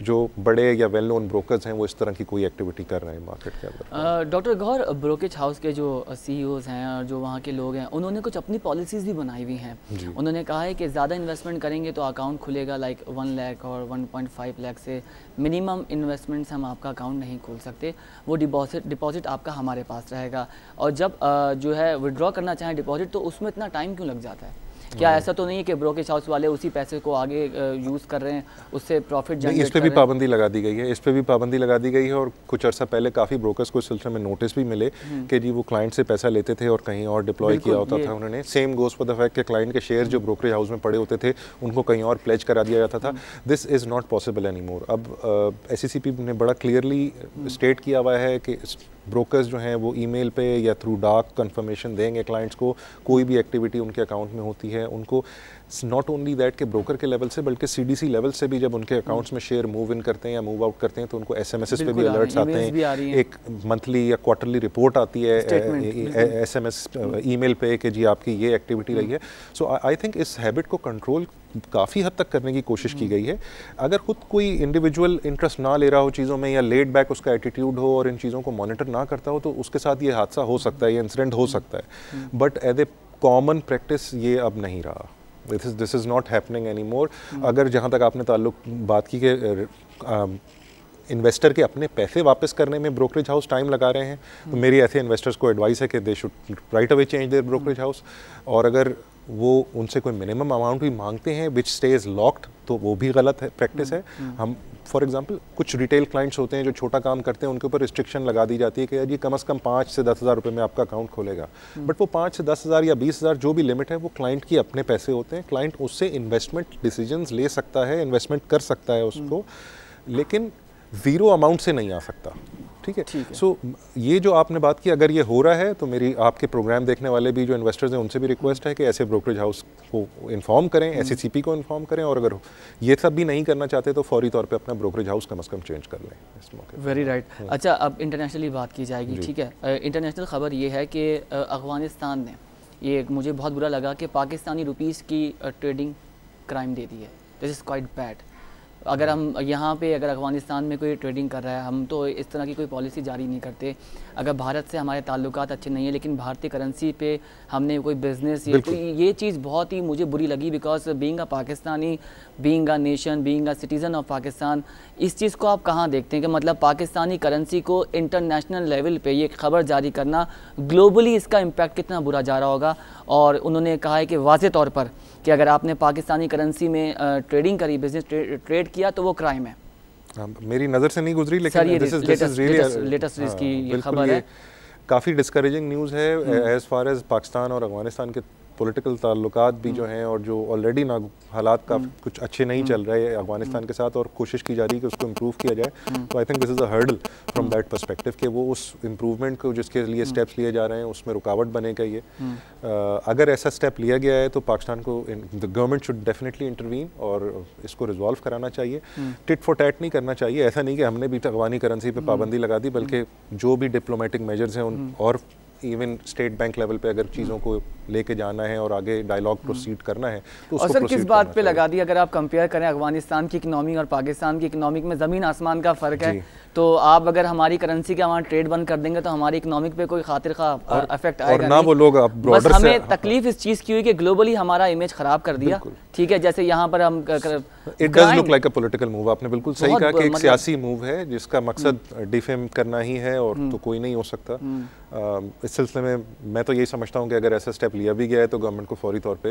जो बड़े या वेल नोन ब्रोकर्स हैं वो इस तरह की कोई एक्टिविटी कर रहे हैं मार्केट के अंदर। डॉक्टर गौर, ब्रोकेज हाउस के जो CEOs हैं और जो वहाँ के लोग हैं उन्होंने कुछ अपनी पॉलिसीज़ भी बनाई हुई हैं। उन्होंने कहा है कि ज़्यादा इन्वेस्टमेंट करेंगे तो अकाउंट खुलेगा लाइक 1 लाख और 1.5 लाख से मिनिमम इन्वेस्टमेंट से हम आपका अकाउंट नहीं खोल सकते, वो डिपॉजिट आपका हमारे पास रहेगा। और जब जो है विड्रॉ करना चाहें डिपॉजिट तो उसमें इतना टाइम क्यों लग जाता है? क्या ऐसा तो नहीं है कि ब्रोकेज हाउस वाले उसी पैसे को आगे यूज़ कर रहे हैं, उससे प्रॉफिट जनरेट कर रहे हैं? इस पे भी पाबंदी लगा दी गई है, इस पे भी पाबंदी लगा दी गई है। और कुछ अर्सा पहले काफ़ी ब्रोकर्स को इस सिलसिले में नोटिस भी मिले कि जी वो क्लाइंट से पैसा लेते थे और कहीं और डिप्लॉय किया होता था उन्होंने। Same goes for the fact कि क्लाइंट के शेयर जो ब्रोकरेज हाउस में पड़े होते थे उनको कहीं और प्लेज करा दिया जाता था। This is not possible any more. अब SECP ने बड़ा क्लियरली स्टेट किया हुआ है कि ब्रोकर्स जो हैं वो ईमेल पे या थ्रू डाक कंफर्मेशन देंगे क्लाइंट्स को, कोई भी एक्टिविटी उनके अकाउंट में होती है उनको। नॉट ओनली दैट के ब्रोकर के लेवल से बल्कि CDC लेवल से भी जब उनके अकाउंट्स में शेयर मूव इन करते हैं या मूव आउट करते हैं तो उनको SMS पे भी अलर्ट्स आते हैं, एक मंथली या क्वार्टरली रिपोर्ट आती है SMS ईमेल पे कि जी आपकी ये एक्टिविटी रही है। सो आई थिंक इस हैबिट को कंट्रोल काफ़ी हद तक करने की कोशिश की गई है। अगर खुद कोई इंडिविजुअल इंटरेस्ट ना ले रहा हो चीज़ों में या लेड बैक उसका एटीट्यूड हो और इन चीज़ों को मॉनिटर ना करता हो तो उसके साथ ये हादसा हो सकता है, ये इंसिडेंट हो सकता है। But as a common practice ये अब नहीं रहा। This is not happening any more. अगर जहाँ तक आपने ताल्लुक बात की कि इन्वेस्टर के अपने पैसे वापस करने में ब्रोकरेज हाउस टाइम लगा रहे हैं, तो मेरी ऐसे इन्वेस्टर्स को एडवाइस है कि they should write away change their brokerage house. और अगर वो उनसे कोई मिनिमम अमाउंट भी मांगते हैं विच स्टेज लॉक्ड तो वो भी गलत है, प्रैक्टिस है। हम फॉर एग्जांपल कुछ रिटेल क्लाइंट्स होते हैं जो छोटा काम करते हैं उनके ऊपर रिस्ट्रिक्शन लगा दी जाती है कि जी कम से कम 5 से 10 हज़ार रुपये में आपका अकाउंट खोलेगा। बट वो 5 से 10 हज़ार या 20 हज़ार जो भी लिमिट है वो क्लाइंट की अपने पैसे होते हैं। क्लाइंट उससे इन्वेस्टमेंट डिसीजंस ले सकता है, इन्वेस्टमेंट कर सकता है उसको, लेकिन ज़ीरो अमाउंट से नहीं आ सकता। ठीक है। सो ये जो आपने बात की, अगर ये हो रहा है तो मेरी आपके प्रोग्राम देखने वाले भी जो इन्वेस्टर्स हैं उनसे भी रिक्वेस्ट है कि ऐसे ब्रोकरेज हाउस को इन्फॉर्म करें, SECP को इन्फॉर्म करें, और अगर ये सब भी नहीं करना चाहते तो फौरी तौर पे अपना ब्रोकरेज हाउस कम से कम चेंज कर लें इस मौके। Very right. अच्छा, अब इंटरनेशनली बात की जाएगी। ठीक है, इंटरनेशनल ख़बर ये है कि अफ़गानिस्तान ने, ये मुझे बहुत बुरा लगा कि पाकिस्तानी रुपीस की ट्रेडिंग क्राइम दे दी है। This is quite bad. अगर हम यहाँ पे अगर अफगानिस्तान में कोई ट्रेडिंग कर रहा है, हम तो इस तरह की कोई पॉलिसी जारी नहीं करते। अगर भारत से हमारे ताल्लुकात अच्छे नहीं है लेकिन भारतीय करेंसी पे हमने कोई बिजनेस ये चीज़ बहुत ही मुझे बुरी लगी, because being a Pakistani, being a nation, being a citizen of Pakistan, इस चीज़ को आप कहाँ देखते हैं कि मतलब पाकिस्तानी करेंसी को इंटरनेशनल लेवल पे ये खबर जारी करना, ग्लोबली इसका इम्पैक्ट कितना बुरा जा रहा होगा। और उन्होंने कहा है कि वाज़े तौर पर कि अगर आपने पाकिस्तानी करेंसी में ट्रेडिंग करी, बिजनेस ट्रेड किया तो वो क्राइम है। मेरी नज़र से नहीं गुजरी लेकिन लेटेस्ट इसकी ये खबर है। काफ़ी डिस्करेजिंग न्यूज़ है एज़ फार एज़ पाकिस्तान और अफगानिस्तान के पॉलिटिकल ताल्लुकात भी जो हैं, और जो ऑलरेडी ना हालात का कुछ अच्छे नहीं चल रहे हैं अफगानिस्तान के साथ, और कोशिश की जा रही है कि उसको इम्प्रूव किया जाए। तो I think this is a hurdle from that perspective कि वो उस इम्प्रूवमेंट को जिसके लिए स्टेप्स लिए जा रहे हैं उसमें रुकावट बनेगा ये। अगर ऐसा स्टेप लिया गया है तो पाकिस्तान को the government should definitely intervene और इसको रिजॉल्व कराना चाहिए। टिट फॉर टैट नहीं करना चाहिए। ऐसा नहीं कि हमने भी अफगानी करेंसी पे पाबंदी लगा दी, बल्कि जो भी डिप्लोमेटिक मेजर्स हैं उन और इवन स्टेट बैंक लेवल पे अगर चीज़ों को लेके जाना है और आगे डायलॉग प्रोसीड करना है तो उसको सर किस बात पे लगा दी? अगर आप कंपेयर करें अफगानिस्तान की इकोनॉमी और पाकिस्तान की इकोनॉमिक में ज़मीन आसमान का फ़र्क है, तो आप अगर हमारी करेंसी का वहाँ ट्रेड बंद कर देंगे तो हमारी इकोनॉमिक पे कोई खातिर खा इफेक्ट आएगा और ना वो लोग बस हमें तकलीफ इस चीज़ की हुई कि ग्लोबली हमारा इमेज ख़राब कर दिया। ठीक है, जैसे यहाँ पर हम it does look like a political move. आपने बिल्कुल सही कहा कि एक सियासी मूव है जिसका मकसद डिफेम करना ही है और तो कोई नहीं हो सकता। इस सिलसिले में मैं तो यही समझता हूँ कि अगर ऐसा स्टेप लिया भी गया है तो गवर्नमेंट को फौरी तौर पे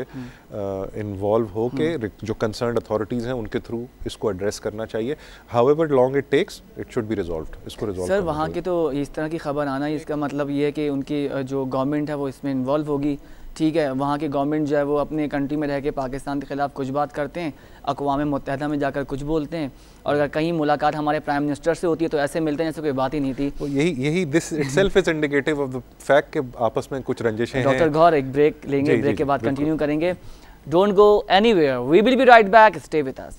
इन्वॉल्व हो के जो कंसर्न्ड अथॉरिटीज़ हैं उनके थ्रू इसको एड्रेस करना चाहिए। However long it takes it should be resolved. इसको रिजॉल्व सर वहाँ के तो इस तरह की खबर आना इसका मतलब ये है कि उनकी जो गवर्नमेंट है वो इसमें इन्वॉल्व होगी। ठीक है, वहाँ की गवर्नमेंट जो है वो अपने कंट्री में रह के पाकिस्तान के ख़िलाफ़ कुछ बात करते हैं, अक़वाम मुत्तहिदा में जाकर कुछ बोलते हैं, और अगर कहीं मुलाकात हमारे प्राइम मिनिस्टर से होती है तो ऐसे मिलते हैं जैसे कोई बात ही नहीं थी। तो यही this itself is indicative of the fact कि आपस में कुछ रंजिशें हैं। डॉक्टर गौहर एक ब्रेक लेंगे, ब्रेक के बाद कंटिन्यू करेंगे। Don't go anywhere, we will be right back, stay with us.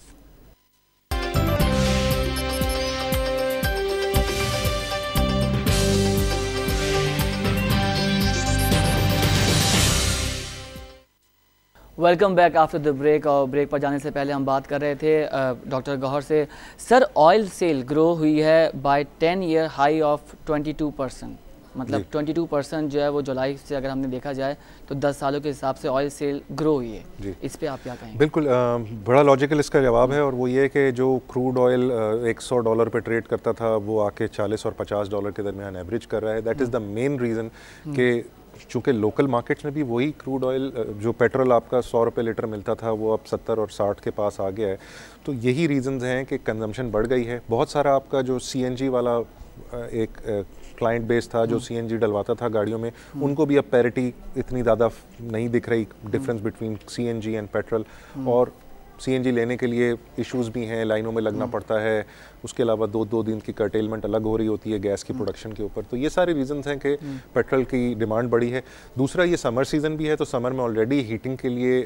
Welcome back after the break. और ब्रेक पर जाने से पहले हम बात कर रहे थे डॉक्टर गौहर से। सर ऑयल सेल ग्रो हुई है बाय 10 ईयर हाई ऑफ 22%, मतलब 22% जो है वो जुलाई से अगर हमने देखा जाए तो 10 सालों के हिसाब से ऑयल सेल ग्रो हुई है। इस पे आप क्या कहेंगे? बिल्कुल बड़ा लॉजिकल इसका जवाब है, और वो ये कि जो क्रूड ऑयल $100 पे ट्रेड करता था वो आके $40 और $50 के दरमियान एवरेज कर रहा है। That is the main reason कि चूँकि लोकल मार्केट्स में भी वही क्रूड ऑयल जो पेट्रोल आपका 100 रुपये लीटर मिलता था वो अब 70 और 60 के पास आ गया है। तो यही रीज़न्स हैं कि कंजम्पशन बढ़ गई है। बहुत सारा आपका जो CNG वाला एक क्लाइंट बेस था जो CNG डलवाता था गाड़ियों में, उनको भी अब पैरिटी इतनी ज़्यादा नहीं दिख रही, difference between CNG and petrol. और CNG लेने के लिए इश्यूज़ भी हैं, लाइनों में लगना पड़ता है। उसके अलावा दो दिन की कर्टेलमेंट अलग हो रही होती है गैस की प्रोडक्शन के ऊपर। तो ये सारे रीजंस हैं कि पेट्रोल की डिमांड बढ़ी है। दूसरा ये समर सीज़न भी है, तो समर में ऑलरेडी हीटिंग के लिए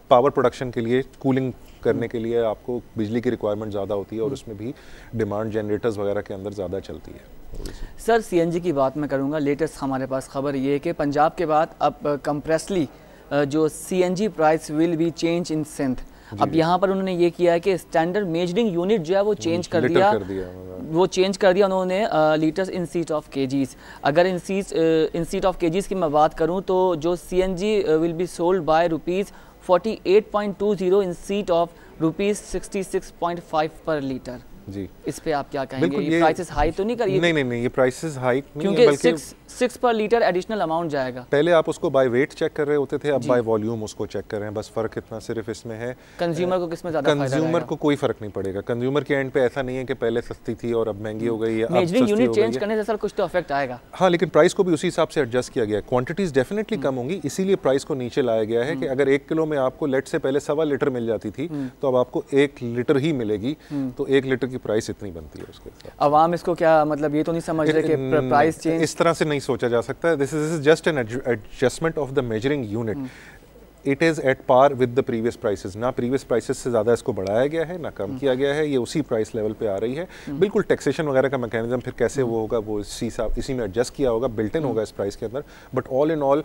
पावर प्रोडक्शन के लिए, कूलिंग करने के लिए आपको बिजली की रिक्वायरमेंट ज़्यादा होती है और उसमें भी डिमांड जनरेटर्स वगैरह के अंदर ज़्यादा चलती है। सर CNG की बात मैं करूँगा। लेटेस्ट हमारे पास खबर ये है कि पंजाब के बाद अब कंप्रेसली जो CNG price will be change in Sindh. अब यहाँ पर उन्होंने ये किया है कि स्टैंडर्ड मेजरिंग यूनिट जो है वो चेंज कर दिया उन्होंने litres in seat of KGs. अगर इन सीट ऑफ केजीज की मैं बात करूँ तो जो CNG will be sold by ₹48.20 in seat of ₹66.5 पर लीटर। जी, इस पे आप क्या कहेंगे? ये प्राइसेस हाई तो नहीं करिए? नहीं, ये प्राइसेस हाई नहीं क्योंकि बल्कि 6 पर लीटर एडिशनल अमाउंट जाएगा। पहले आप उसको बाय वेट चेक कर रहे होते थे, अब बाय वॉल्यूम उसको चेक कर रहे हैं। बस फर्क इतना सिर्फ इसमें है, कंज्यूमर को किसमें ज्यादा फायदा रहेगा? कंज्यूमर को कोई फर्क नहीं पड़ेगा। कंज्यूमर के एंड पे ऐसा नहीं है कि पहले सस्ती थी और अब महंगी हो गई है। मेजरिंग यूनिट चेंज करने से सर कुछ तो इफेक्ट आएगा। हाँ, लेकिन प्राइस को भी उसी हिसाब से एडजस्ट किया गया है। क्वांटिटीज डेफिनेटली कम होंगी, इसीलिए प्राइस को नीचे लाया गया है कि अगर 1 किलो में आपको लेट से पहले 1.25 लीटर मिल जाती थी तो अब आपको 1 लीटर ही मिलेगी, तो 1 लीटर की प्राइस इतनी बनती है उसके साथ। अवाम इसको क्या मतलब ये तो नहीं समझ रहे कि प्राइस चेंज इस तरह से नहीं सोचा जा सकता। This is just an adjustment of the measuring unit. It is at par with the previous prices, ना प्रीवियस प्राइसेस से ज़्यादा इसको बढ़ाया गया है ना कम किया गया है, ये उसी प्राइस लेवल पे आ रही है। बिल्कुल टैक्सेशन वगैरह का मैकेनिज्म फिर कैसे वो होगा वो इसी में एडजस्ट किया होगा, बिल्ट इन होगा इस प्राइस के अंदर, but all in all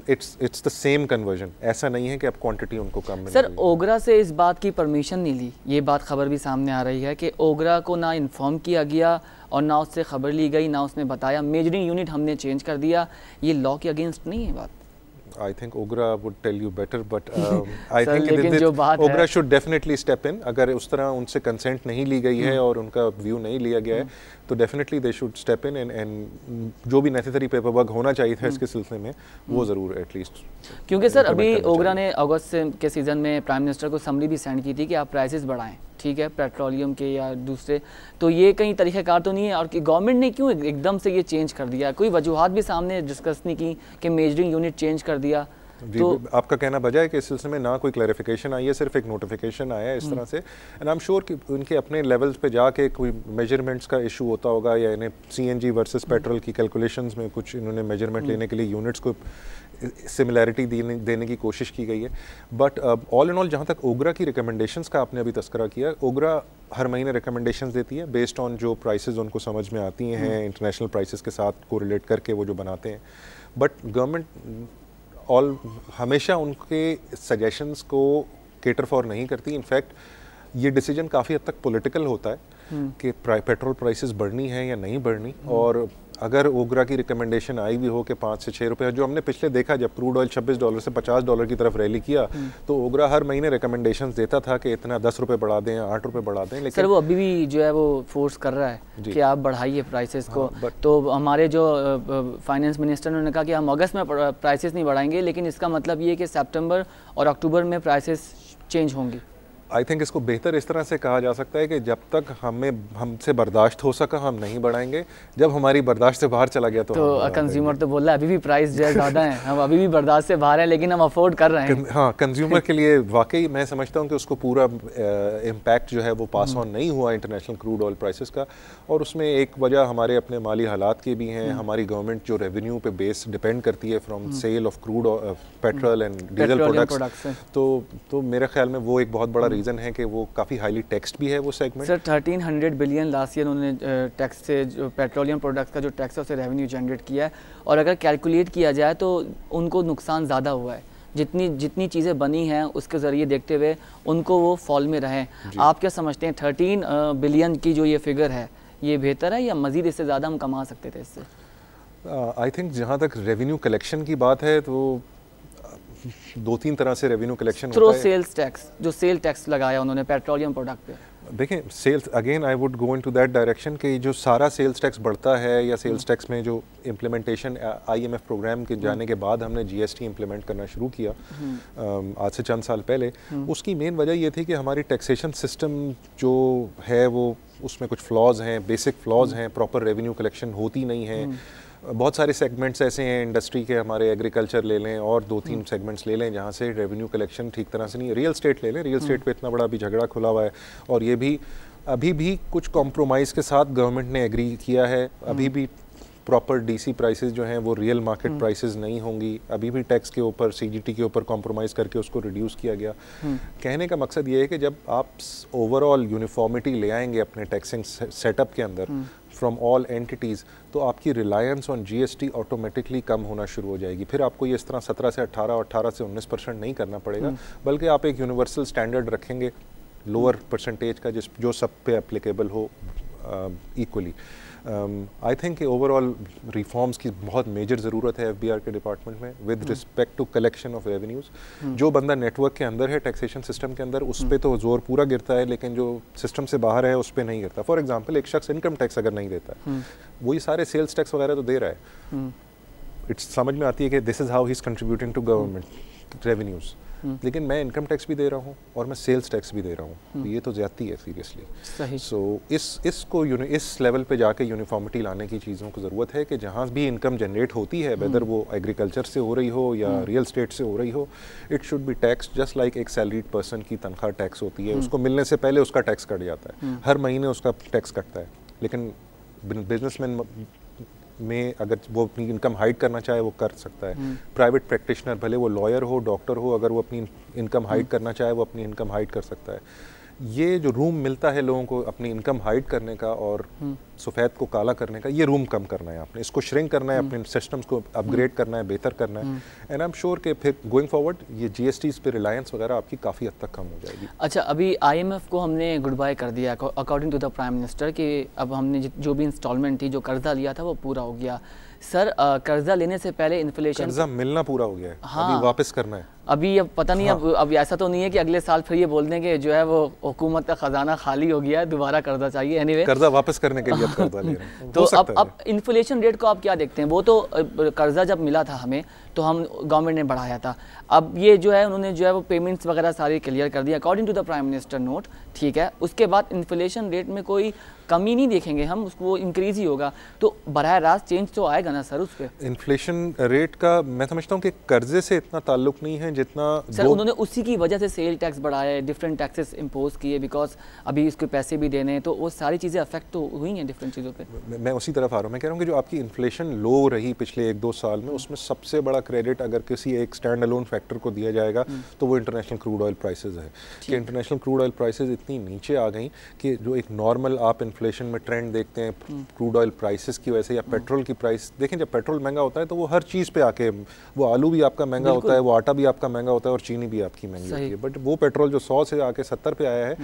it's the same conversion. ऐसा नहीं है कि अब क्वांटिटी उनको कम मिल। सर ओगरा से इस बात की परमिशन नहीं ली, ये बात खबर भी सामने आ रही है कि ओगरा को ना इन्फॉर्म किया गया और ना उससे खबर ली गई, ना उसने बताया मेजरिंग यूनिट हमने चेंज कर दिया, ये लॉ के अगेंस्ट नहीं है बात? I think Ogra would tell you better, but I Sir, think लेकिन जो बात Ogra should definitely step in। अगर उस तरह उनसे कंसेंट नहीं ली गई है और उनका व्यू नहीं लिया गया है तो definitely they should step in and जो भी नेसेसरी पेपर वर्क होना चाहिए था इसके सिलसिले में वो ज़रूर एटलीस्ट। क्योंकि सर अभी ओगरा ने अगस्त के सीज़न में प्राइम मिनिस्टर को समरी भी सेंड की थी कि आप प्राइसेस बढ़ाएं, ठीक है, पेट्रोलियम के या दूसरे, तो ये कहीं तरीक़ाकार तो नहीं है? और कि गवर्नमेंट ने क्यों एकदम से ये चेंज कर दिया? कोई वजूहात भी सामने डिस्कस नहीं की कि मेजरिंग यूनिट चेंज कर दिया? जी, तो आपका कहना बजा है कि इस सिलसिले में ना कोई क्लैरिफिकेशन आई है, सिर्फ एक नोटिफिकेशन आया है इस तरह से, एंड आई एम श्योर कि उनके अपने लेवल्स पे जाके कोई मेजरमेंट्स का इशू होता होगा या इन्हें सीएनजी वर्सेस पेट्रोल की कैलकुलेशंस में कुछ इन्होंने मेजरमेंट लेने के लिए यूनिट्स को सिमिलैरिटी देने की कोशिश की गई है। बट ऑल इन ऑल जहाँ तक ओगरा की रिकमेंडेशंस का आपने अभी तस्करा किया, ओगरा हर महीने रिकमेंडेशंस देती है बेस्ड ऑन जो प्राइसेस उनको समझ में आती हैं इंटरनेशनल प्राइसेस के साथ कोरिलेट करके वो जो बनाते हैं। बट गवर्नमेंट हमेशा उनके सजेशंस को केटर फॉर नहीं करती। इनफैक्ट ये डिसीजन काफ़ी हद तक पॉलिटिकल होता है कि पेट्रोल प्राइसेस बढ़नी है या नहीं बढ़नी, और अगर ओगरा की रिकमेंडेशन आई भी हो कि 5 से 6 रुपये, जो हमने पिछले देखा जब क्रूड ऑयल $26 से $50 की तरफ रैली किया तो ओगरा हर महीने रिकमेंडेशंस देता था कि इतना 10 रुपये बढ़ा दें, 8 रुपये बढ़ा दें, लेकिन सर वो अभी भी जो है वो फोर्स कर रहा है कि आप बढ़ाइए प्राइसेस को। तो हमारे जो फाइनेंस मिनिस्टर ने कहा कि हम अगस्त में प्राइसेस नहीं बढ़ाएंगे, लेकिन इसका मतलब ये कि सितंबर और अक्टूबर में प्राइसेस चेंज होंगी। आई थिंक इसको बेहतर इस तरह से कहा जा सकता है कि जब तक हमसे बर्दाश्त हो सका हम नहीं बढ़ाएंगे, जब हमारी बर्दाश्त से बाहर चला गया तो कंज्यूमर तो बोल रहा है अभी भी प्राइस जो है ज़्यादा है, हम अभी भी बर्दाश्त से बाहर हैं लेकिन हम अफोर्ड कर रहे हैं। हाँ, कंज्यूमर के लिए वाकई मैं समझता हूँ कि उसको पूरा इम्पैक्ट जो है वो पास ऑन नहीं हुआ इंटरनेशनल क्रूड ऑयल प्राइसेस का, और उसमें एक वजह हमारे अपने माली हालात की भी हैं। हमारी गवर्नमेंट जो रेवेन्यू पे बेस डिपेंड करती है from sale of crude petrol and diesel products, तो मेरे ख्याल में वो एक बहुत बड़ा रीज़न है कि वो काफ़ी हाईली टैक्स्ड भी है वो segment. Sir 1300 billion last year उन्होंने टैक्स से जो पेट्रोलियम प्रोडक्ट्स का जो टैक्स है उससे रेवेन्यू जनरेट किया है, और अगर कैलकुलेट किया जाए तो उनको नुकसान ज़्यादा हुआ है। जितनी चीज़ें बनी हैं उसके ज़रिए देखते हुए उनको वो फॉल में रहें। आप क्या समझते हैं 13 बिलियन की जो ये फिगर है ये बेहतर है या मज़ीद इससे ज़्यादा हम कमा सकते थे इससे? आई थिंक जहाँ तक रेवेन्यू कलेक्शन की बात है तो 2-3 तरह से रेवेन्यू कलेक्शन होता है। सेल्स टैक्स, जो सेल टैक्स लगाया उन्होंने पेट्रोलियम प्रोडक्ट पे, देखें sales again I would go into that direction कि जो सारा सेल्स टैक्स बढ़ता है या सेल्स टैक्स में जो इम्प्लीमेंटेशन IMF प्रोग्राम के जाने के बाद हमने GST इम्प्लीमेंट करना शुरू किया आज से चंद साल पहले, उसकी मेन वजह ये थी कि हमारी टैक्सेशन सिस्टम जो है वो उसमें कुछ फ्लॉज हैं, बेसिक फ्लॉज हैं, प्रॉपर रेवेन्यू कलेक्शन होती नहीं है। बहुत सारे सेगमेंट्स ऐसे हैं इंडस्ट्री के, हमारे एग्रीकल्चर ले लें और 2-3 सेगमेंट्स ले लें जहाँ से रेवेन्यू कलेक्शन ठीक तरह से नहीं है। रियल स्टेट ले लें, रियल स्टेट पे इतना बड़ा अभी झगड़ा खुला हुआ है, और ये भी अभी भी कुछ कॉम्प्रोमाइज़ के साथ गवर्नमेंट ने एग्री किया है। अभी भी प्रॉपर DC प्राइसेस जो हैं वो रियल मार्केट प्राइसेस नहीं होंगी, अभी भी टैक्स के ऊपर CGT के ऊपर कॉम्प्रोमाइज़ करके उसको रिड्यूस किया गया। कहने का मकसद ये है कि जब आप ओवरऑल यूनिफॉर्मिटी ले आएंगे अपने टैक्सिंग सेटअप के अंदर फ्रॉम ऑल एंटिटीज़, तो आपकी रिलायंस ऑन GST ऑटोमेटिकली कम होना शुरू हो जाएगी। फिर आपको ये इस तरह 17 से 18 और 18 से 19% नहीं करना पड़ेगा, बल्कि आप एक यूनिवर्सल स्टैंडर्ड रखेंगे लोअर परसेंटेज का जो सब पे एप्लीकेबल हो equally. I think overall reforms की बहुत मेजर ज़रूरत है FBR के डिपार्टमेंट में with respect to collection of revenues. जो बंदा नेटवर्क के अंदर है, टैक्सेशन सिस्टम के अंदर, उस पर तो जोर पूरा गिरता है, लेकिन जो सिस्टम से बाहर है उस पर नहीं गिरता। फॉर एग्जांपल एक शख्स इनकम टैक्स अगर नहीं देता है, वही सारे सेल्स टैक्स वगैरह तो दे रहा है, इट्स समझ में आती है कि this is how he is contributing to government revenues, लेकिन मैं इनकम टैक्स भी दे रहा हूँ और मैं सेल्स टैक्स भी दे रहा हूँ, ये तो ज़्यादती है सीरियसली। सो इसको इस लेवल पे जाके यूनिफॉर्मिटी लाने की चीज़ों को ज़रूरत है कि जहाँ भी इनकम जनरेट होती है, वेदर वो एग्रीकल्चर से हो रही हो या रियल स्टेट से हो रही हो, it should B tax just like एक सैलरीड पर्सन की तनख्वाह टैक्स होती है। उसको मिलने से पहले उसका टैक्स कट जाता है, हर महीने उसका टैक्स कटता है, लेकिन बिजनेसमैन में अगर वो अपनी इनकम हाइड करना चाहे वो कर सकता है। प्राइवेट प्रैक्टिशनर भले वो लॉयर हो, डॉक्टर हो, अगर वो अपनी इनकम हाइड करना चाहे वो अपनी इनकम हाइड कर सकता है। ये जो रूम मिलता है लोगों को अपनी इनकम हाइड करने का और सफ़ेद को काला करने का, ये रूम कम करना है आपने, इसको श्रिंक करना है, अपने सिस्टम्स को अपग्रेड करना है, बेहतर करना है। एंड आई एम श्योर कि फिर गोइंग फॉरवर्ड ये जीएसटीज़ पे रिलायंस वगैरह आपकी काफ़ी हद तक कम हो जाएगी। अच्छा, अभी आईएमएफ को हमने गुड बाय कर दिया according to the prime minister कि अब हमने जो भी इंस्टॉलमेंट थी, जो कर्जा लिया था वो पूरा हो गया। सर, कर्जा लेने से पहले इन्फ्लेशन, कर्जा मिलना पूरा हो गया है, हाँ, अभी वापस करना है। अभी अब पता नहीं, हाँ, अब ऐसा तो नहीं है कि अगले साल फिर ये बोल दें कि जो है वो हुकूमत का खजाना खाली हो गया है, दोबारा कर्जा चाहिए। एनीवे, कर्जा वापस करने के लिए अब कर्जा ले रहे हैं। तो अब इन्फ्लेशन रेट को आप क्या देखते हैं? वो तो कर्जा जब मिला था हमें तो हम गवर्नमेंट ने बढ़ाया था, अब ये जो है उन्होंने जो है वो पेमेंट्स वगैरह सारी क्लियर कर दी according to the prime minister note, ठीक है। उसके बाद इन्फ्लेशन रेट में कोई कमी नहीं देखेंगे हम, उसको इंक्रीज ही होगा, तो बराह रास्त चेंज तो आएगा ना सर उस पर? इन्फ्लेशन रेट का मैं समझता हूँ कि कर्जे से इतना ताल्लुक नहीं है जितना सर उन्होंने उसी की वजह से सेल टैक्स बढ़ाया है, डिफरेंट टैक्सेस इम्पोज किए, बिकॉज अभी इसके पैसे भी देने हैं, तो वो सारी चीज़ें अफेक्ट तो हुई हैं डिफरेंट चीज़ों पे। मैं उसी तरफ आ रहा हूँ, मैं कह रहा हूँ कि जो आपकी इन्फ्लेशन लो रही पिछले 1-2 साल में, उसमें सबसे बड़ा क्रेडिट अगर किसी एक स्टैंड अलोन फैक्टर को दिया जाएगा तो वो इंटरनेशनल क्रूड ऑयल प्राइसेस है कि इंटरनेशनल क्रूड ऑयल प्राइसेस इतनी नीचे आ गई कि जो एक नॉर्मल आप इन्फ्लेशन में ट्रेंड देखते हैं क्रूड ऑयल प्राइसेस की वजह से या पेट्रोल की प्राइस देखें, जब पेट्रोल महंगा होता है तो वो हर चीज़ पे आके, वो आलू भी आपका महंगा होता है, वो आटा भी आपका महंगा होता है और चीनी भी आपकी महंगी होती है, बट वो पेट्रोल जो 100 से आके 70 पे आया है,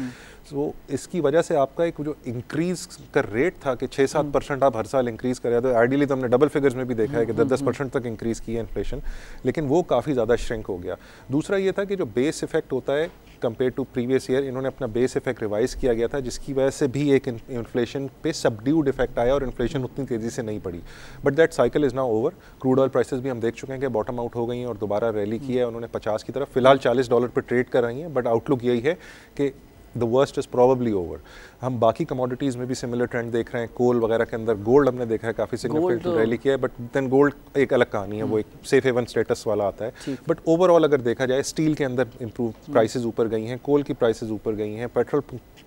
तो इसकी वजह से आपका एक जो इंक्रीज का रेट था कि 6-7% आप हर साल इंक्रीज कर रहे हो, तो आइडियली तो हमने डबल फिगर्स में भी देखा है कि 10% तक इंक्रीज की है इन्फ्लेशन, लेकिन वो काफ़ी ज़्यादा श्रिंक हो गया। दूसरा ये था कि जो बेस इफेक्ट होता है कंपेयर टू प्रीवियस ईयर, इन्होंने अपना बेस इफेक्ट रिवाइज किया गया था, जिसकी वजह से भी एक इन्फ्लेशन पे सबड्यूड इफेक्ट आया और इन्फ्लेशन उतनी तेज़ी से नहीं पड़ी, but that cycle is now over. Crude oil prices भी हम देख चुके हैं कि बॉटम आउट हो गई हैं और दोबारा रैली की है उन्होंने 50 की तरफ, फिलहाल $40 पर ट्रेड कर रही हैं, बट आउटलुक यही है कि the worst is probably over. हम बाकी कमोडिटीज़ में भी सिमिलर ट्रेंड देख रहे हैं, कोल वगैरह के अंदर, गोल्ड हमने देखा है काफ़ी सिग्निफिकेंट रैली किया है, बट देन गोल्ड एक अलग कहानी है, वो एक सेफ हेवन स्टेटस वाला आता है, बट ओवरऑल अगर देखा जाए स्टील के अंदर इंप्रूव प्राइसेस ऊपर गई हैं, कोल की प्राइसेस ऊपर गई हैं, पेट्रोल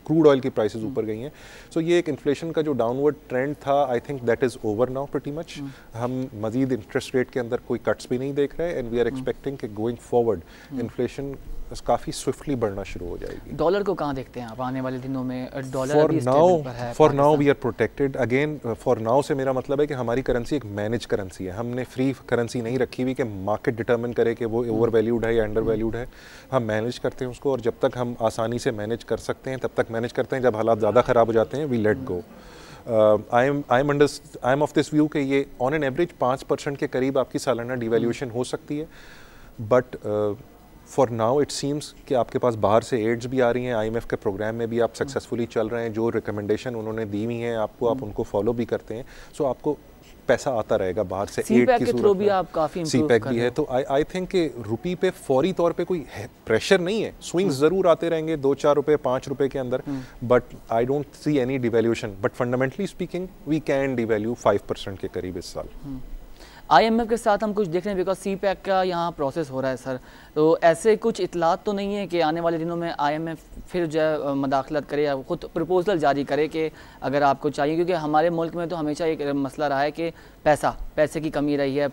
क्रूड ऑयल की प्राइसेस ऊपर गई हैं, सो ये एक इन्फ्लेशन का जो डाउनवर्ड ट्रेंड था, I think that is over now pretty much. हम मजीद इंटरेस्ट रेट के अंदर कोई कट्स भी नहीं देख रहे एंड वी आर एक्सपेक्टिंग कि गोइंग फॉरवर्ड इन्फ्लेशन काफ़ी स्विफ्टली बढ़ना शुरू हो जाएगी। डॉलर को कहाँ देखते हैं आप आने वाले दिनों में? Dollar for now we are protected again. For now से मेरा मतलब है कि हमारी करेंसी एक मैनेज करेंसी है, हमने फ्री करेंसी नहीं रखी हुई कि मार्केट डिटरमिन करे कि वो ओवर वैल्यूड है या अंडर वैल्यूड है, हम मैनेज करते हैं उसको, और जब तक हम आसानी से मैनेज कर सकते हैं तब तक मैनेज करते हैं, जब हालात ज़्यादा ख़राब हो जाते हैं we let go. I am of this view कि ये ऑन एन एवरेज 5% के करीब आपकी सालाना डिवैल्यूएशन हो सकती है, but for now it seems कि आपके पास बाहर से एड्स भी आ रही हैं, आईएमएफ के प्रोग्राम में भी आप सक्सेसफुली चल रहे हैं, जो रिकमेंडेशन उन्होंने दी हुई हैं आपको, आप उनको फॉलो भी करते हैं, सो आपको पैसा आता रहेगा बाहर से एड की सूरत में, आप काफी सीपैक भी है, तो आई थिंक कि रुपी पे फौरी तौर पे कोई प्रेशर नहीं है, स्विंग्स जरूर आते रहेंगे 2-4 रुपए 5 रुपए के अंदर, but I don't see any devaluation, but fundamentally speaking we can devalue 5% के करीब इस साल। आईएमएफ के साथ हम कुछ देख रहे हैं बिकॉज सीपैक का यहाँ प्रोसेस हो रहा है सर, तो ऐसे कुछ इतलात तो नहीं है कि आने वाले दिनों में आईएमएफ फिर जो है मदाखलत करे या खुद प्रपोजल जारी करे कि अगर आपको चाहिए, क्योंकि हमारे मुल्क में तो हमेशा एक मसला रहा है कि पैसे की कमी रही है,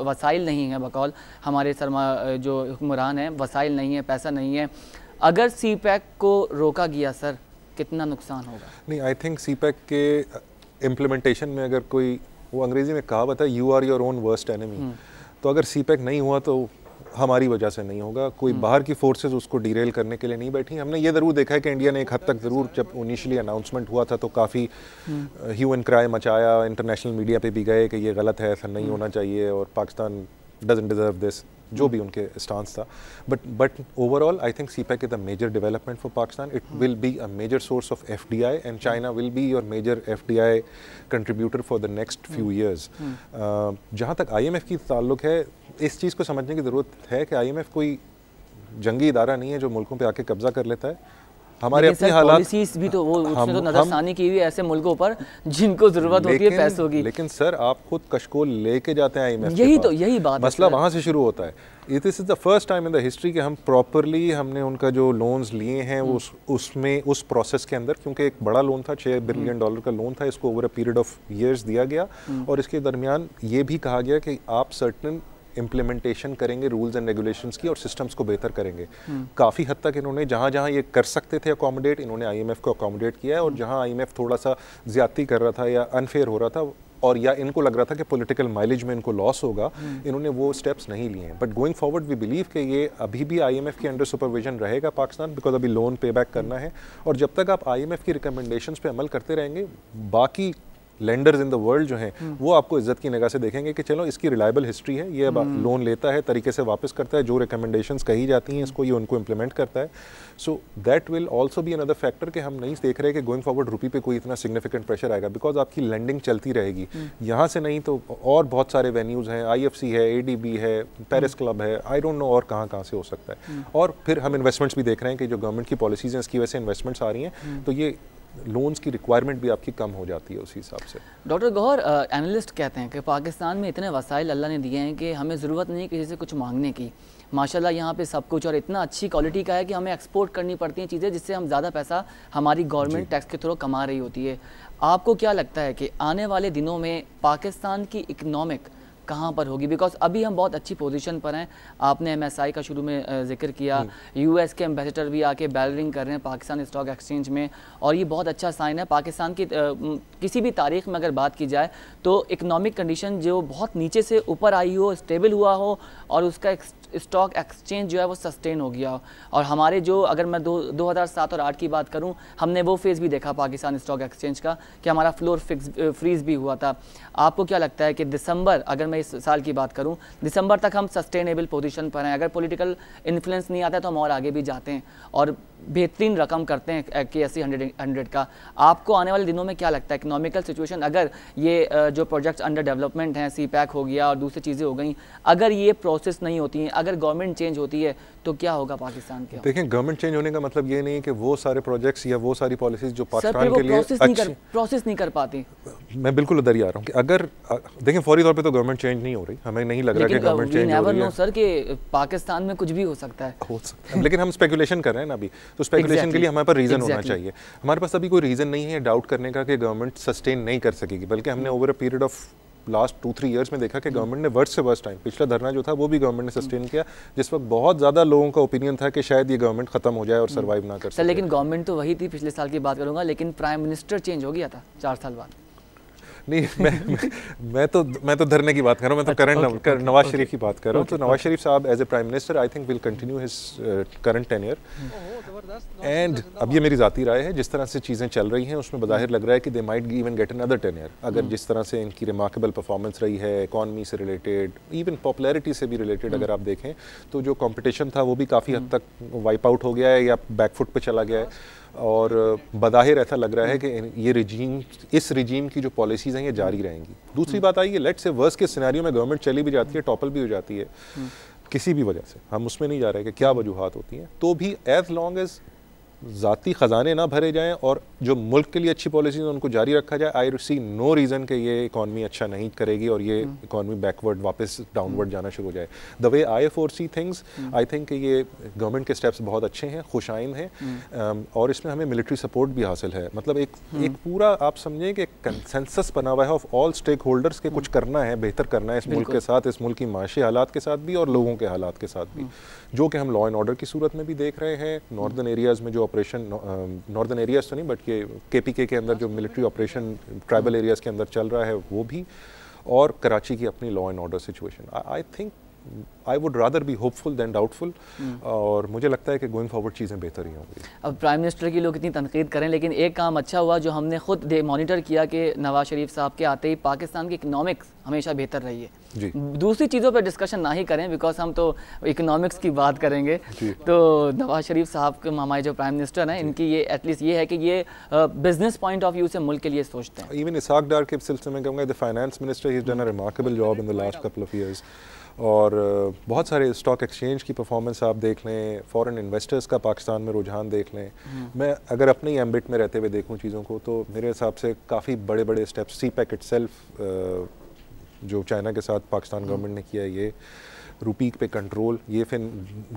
वसाइल नहीं है, बकौल हमारे जो हुक्मरान हैं वसाइल नहीं है, पैसा नहीं है। अगर सीपैक को रोका गया सर कितना नुकसान होगा? नहीं, आई थिंक सीपैक के इम्प्लीमेंटेशन में अगर कोई, वो अंग्रेजी में कहावत है you are your own worst enemy, तो अगर सीपैक नहीं हुआ तो हमारी वजह से नहीं होगा, कोई बाहर की फोर्सेस उसको डिरेल करने के लिए नहीं बैठी। हमने ये ज़रूर देखा है कि इंडिया ने एक हद तक ज़रूर, जब इनिशियली अनाउंसमेंट हुआ था तो काफ़ी ह्यू एंड क्राई मचाया, इंटरनेशनल मीडिया पे भी गए कि ये गलत है, ऐसा नहीं होना चाहिए और पाकिस्तान डजंट डिजर्व दिस, जो भी उनके स्टांस था, but overall I think CPEC is a major development for Pakistan, it will be a major source of FDI and China will be your major FDI contributor for the next few years. जहाँ तक आईएमएफ की ताल्लुक है, इस चीज़ को समझने की ज़रूरत है कि आईएमएफ कोई जंगी इदारा नहीं है जो मुल्कों पे आके कब्जा कर लेता है, हमारे अपने हालात पॉलिसीज भी तो वो उसने तो नजरसानी की हुई ऐसे मुल्कों पर जिनको जरूरत होती है पैसों की। लेकिन सर आप खुद कशकोल लेके जाते हैं IMF, यही बात मसला वहाँ से शुरू होता है। This is the first time in the history कि हम प्रॉपरली हमने उनका जो लोन्स लिए हैं उसमें उस प्रोसेस के अंदर, क्योंकि एक बड़ा लोन था, $6 बिलियन का लोन था, इसको over a period of years दिया गया और इसके दरमियान ये भी कहा गया कि आप सर्टन इम्प्लीमेंटेशन करेंगे रूल्स एंड रेगुलेशंस की और सिस्टम्स को बेहतर करेंगे। काफ़ी हद तक इन्होंने जहाँ जहाँ ये कर सकते थे अकोमोडेट, इन्होंने IMF को अकोमोडेट किया है और जहाँ IMF थोड़ा सा ज़्यादती कर रहा था या अनफेयर हो रहा था और या इनको लग रहा था कि पॉलिटिकल माइलेज में इनको लॉस होगा, इन्होंने वो स्टेप्स नहीं लिए हैं। But going forward we believe कि ये अभी भी IMF के अंडर सुपरविजन रहेगा पाकिस्तान, बिकॉज अभी लोन पे बैक करना है और जब तक आप IMF की रिकमेंडेशंस पे अमल करते रहेंगे, बाकी लेंडर्स इन द वर्ल्ड जो हैं वो आपको इज्जत की निगाह से देखेंगे कि चलो इसकी रिलायबल हिस्ट्री है, ये लोन लेता है, तरीके से वापस करता है, जो रिकमेंडेशंस कही जाती हैं इसको ये उनको इम्प्लीमेंट करता है। So that will also be another factor कि हम नहीं देख रहे कि गोइंग फॉरवर्ड रुपी पे कोई इतना सिग्निफिकेंट प्रेशर आएगा, बिकॉज आपकी लेंडिंग चलती रहेगी यहाँ से, नहीं तो और बहुत सारे वेन्यूज़ हैं, IFC है, ADB है, पेरिस क्लब है, आई डोंट नो और कहाँ से हो सकता है। और फिर हम इन्वेस्टमेंट्स भी देख रहे हैं कि जो गवर्नमेंट की पॉलिसीज़ हैं इसकी वजह से इन्वेस्टमेंट्स आ रही हैं, तो ये लोन्स की रिक्वायरमेंट भी आपकी कम हो जाती है उसी हिसाब से। डॉक्टर गौहर, एनालिस्ट कहते हैं कि पाकिस्तान में इतने वसाइल अल्लाह ने दिए हैं कि हमें ज़रूरत नहीं किसी से कुछ मांगने की। माशाल्लाह यहाँ पे सब कुछ और इतना अच्छी क्वालिटी का है कि हमें एक्सपोर्ट करनी पड़ती हैं चीज़ें जिससे हम ज़्यादा पैसा हमारी गवर्नमेंट टैक्स के थ्रू कमा रही होती है। आपको क्या लगता है कि आने वाले दिनों में पाकिस्तान की इकनॉमिक कहाँ पर होगी? बिकॉज अभी हम बहुत अच्छी पोजीशन पर हैं। आपने MSI का शुरू में जिक्र किया, US के एम्बेसडर भी आके बैलरिंग कर रहे हैं पाकिस्तान स्टॉक एक्सचेंज में, और ये बहुत अच्छा साइन है। पाकिस्तान की किसी भी तारीख में अगर बात की जाए तो इकनॉमिक कंडीशन जो बहुत नीचे से ऊपर आई हो, स्टेबल हुआ हो और उसका स्टॉक एक्सचेंज जो है वो सस्टेन हो गया। और हमारे जो, अगर मैं 2007 और 8 की बात करूं, हमने वो फेज़ भी देखा पाकिस्तान स्टॉक एक्सचेंज का कि हमारा फ्लोर फ्रीज भी हुआ था। आपको क्या लगता है कि दिसंबर, अगर मैं इस साल की बात करूं, दिसंबर तक हम सस्टेनेबल पोजीशन पर हैं? अगर पॉलिटिकल इन्फ्लुएंस नहीं आता तो हम और आगे भी जाते हैं और बेहतरीन रकम करते हैं KSE 100 का। आपको आने वाले दिनों में क्या लगता है इकोनॉमिकल सिचुएशन, अगर ये जो प्रोजेक्ट्स अंडर डेवलपमेंट हैं, CPEC हो गया और दूसरी चीज़ें हो गई, अगर ये प्रोसेस नहीं होती हैं, अगर गवर्नमेंट चेंज होती है तो क्या होगा पाकिस्तान के? देखें, गवर्नमेंट चेंज होने का मतलब ये नहीं है कि वो सारे प्रोजेक्ट्स या वो सारी पॉलिसीज जो पाकिस्तान के लिए प्रोसेस नहीं कर पाती। मैं बिल्कुल उधर ही आ रहा हूँ कि अगर देखें फौरी तौर पे तो गवर्नमेंट चेंज नहीं हो रही, हमें नहीं लग रहा कि गवर्नमेंट चेंज हो रही है। सर कि पाकिस्तान में कुछ भी हो सकता है, लेकिन हम स्पेकुलेशन कर रहे हैं ना अभी, तो स्पेकुलेशन के लिए हमारे पास रीजन होना चाहिए। हमारे पास अभी कोई रीजन नहीं है डाउट करने का कि गवर्नमेंट सस्टेन नहीं कर सकेगी, बल्कि हमने over a period of last 2-3 years में देखा कि गवर्नमेंट ने वर्स्ट से वर्स्ट टाइम, पिछला धरना जो था वो भी गवर्नमेंट ने सस्टेन किया, जिस वक्त बहुत ज़्यादा लोगों का ओपिनियन था कि शायद ये गवर्नमेंट खत्म हो जाए और सर्वाइव ना कर सके। लेकिन गवर्नमेंट तो वही थी, पिछले साल की बात करूंगा, लेकिन प्राइम मिनिस्टर चेंज हो गया था 4 साल बाद। नहीं, मैं तो धरने की बात कर रहा हूँ, मैं तो करंट नवाज शरीफ की बात कर रहा हूँ। तो Nawaz Sharif sahab as a prime minister I think will continue his current tenure, and अब ये मेरी ज़ाती राय है, जिस तरह से चीज़ें चल रही हैं उसमें बज़ाहिर लग रहा है कि they might even get another tenure, अगर जिस तरह से इनकी रिमार्केबल परफॉर्मेंस रही है, इकॉनमी से रिलेटेड, इवन पॉपुलैरिटी से भी रिलेटेड अगर आप देखें तो जो कंपटीशन था वो भी काफ़ी हद तक वाइप आउट हो गया है या बैकफुट पे चला गया है, और बज़ाहिर ऐसा लग रहा है कि ये इस रिजीम की जो पॉलिसीज़ हैं ये जारी रहेंगी। दूसरी बात आई है, लेट्स से वर्स्ट के सिनेरियो में गवर्नमेंट चली भी जाती है, टॉपल भी हो जाती है किसी भी वजह से, हम उसमें नहीं जा रहे कि क्या वजूहात होती हैं, तो भी एज लॉन्ग एज ज़ाती ख़जाने ना भरे जाएं और जो मुल्क के लिए अच्छी पॉलिसीज उनको जारी रखा जाए, आई सी नो रीज़न कि ये इकॉनमी अच्छा नहीं करेगी और ये इकॉनमी बैकवर्ड वापस डाउनवर्ड जाना शुरू हो जाए। The way I foresee things, I think ये गवर्नमेंट के स्टेप्स बहुत अच्छे हैं, खुशाइन हैं, और इसमें हमें मिलिट्री सपोर्ट भी हासिल है। मतलब एक पूरा आप समझें कि कंसेंसस बना हुआ है ऑफ ऑल स्टेक होल्डर्स के कुछ करना है, बेहतर करना है इस मुल्क के साथ, इस मुल्क की माशी हालात के साथ भी और लोगों के हालात के साथ भी, जो कि हम लॉ एंड ऑर्डर की सूरत में भी देख रहे हैं। नॉर्दर्न एरियाज़ में जो ऑपरेशन, नॉर्दर्न एरियाज़ तो नहीं बट ये KPK के अंदर जो मिलिट्री ऑपरेशन ट्राइबल एरियाज़ के अंदर चल रहा है वो भी, और कराची की अपनी law and order situation, I think I would rather be hopeful than doubtful, और मुझे लगता है कि गोइंग फॉरवर्ड चीज़ें बेहतर ही होंगी। अब प्राइम मिनिस्टर की लोग इतनी तनकीद करें, लेकिन एक काम अच्छा हुआ जो हमने खुद मॉनिटर किया कि नवाज शरीफ साहब के आते ही पाकिस्तान की इकनॉमिक्स हमेशा बेहतर रही है जी। दूसरी चीज़ों पर डिस्कशन ना ही करें बिकॉज हम तो इकोनॉमिक्स की बात करेंगे, तो नवाज शरीफ साहब के हमारे जो प्राइम मिनिस्टर हैं इनकी ये एटलीस्ट ये है कि ये बिजनेस पॉइंट ऑफ व्यू से मुल्क के लिए सोचते हैं। इवन इसाक डार के सिलसिले में कहूँगा the finance minister he has done a remarkable job in the last couple of years, और बहुत सारे स्टॉक एक्सचेंज की परफॉर्मेंस आप देख लें, फॉरेन इन्वेस्टर्स का पाकिस्तान में रुझान देख लें। मैं अगर अपने ही एम्बिट में रहते हुए देखूं चीज़ों को, तो मेरे हिसाब से काफ़ी बड़े बड़े स्टेप्स सीपैक इटसेल्फ जो चाइना के साथ पाकिस्तान गवर्नमेंट ने किया है, ये रुपी पे कंट्रोल, ये फिर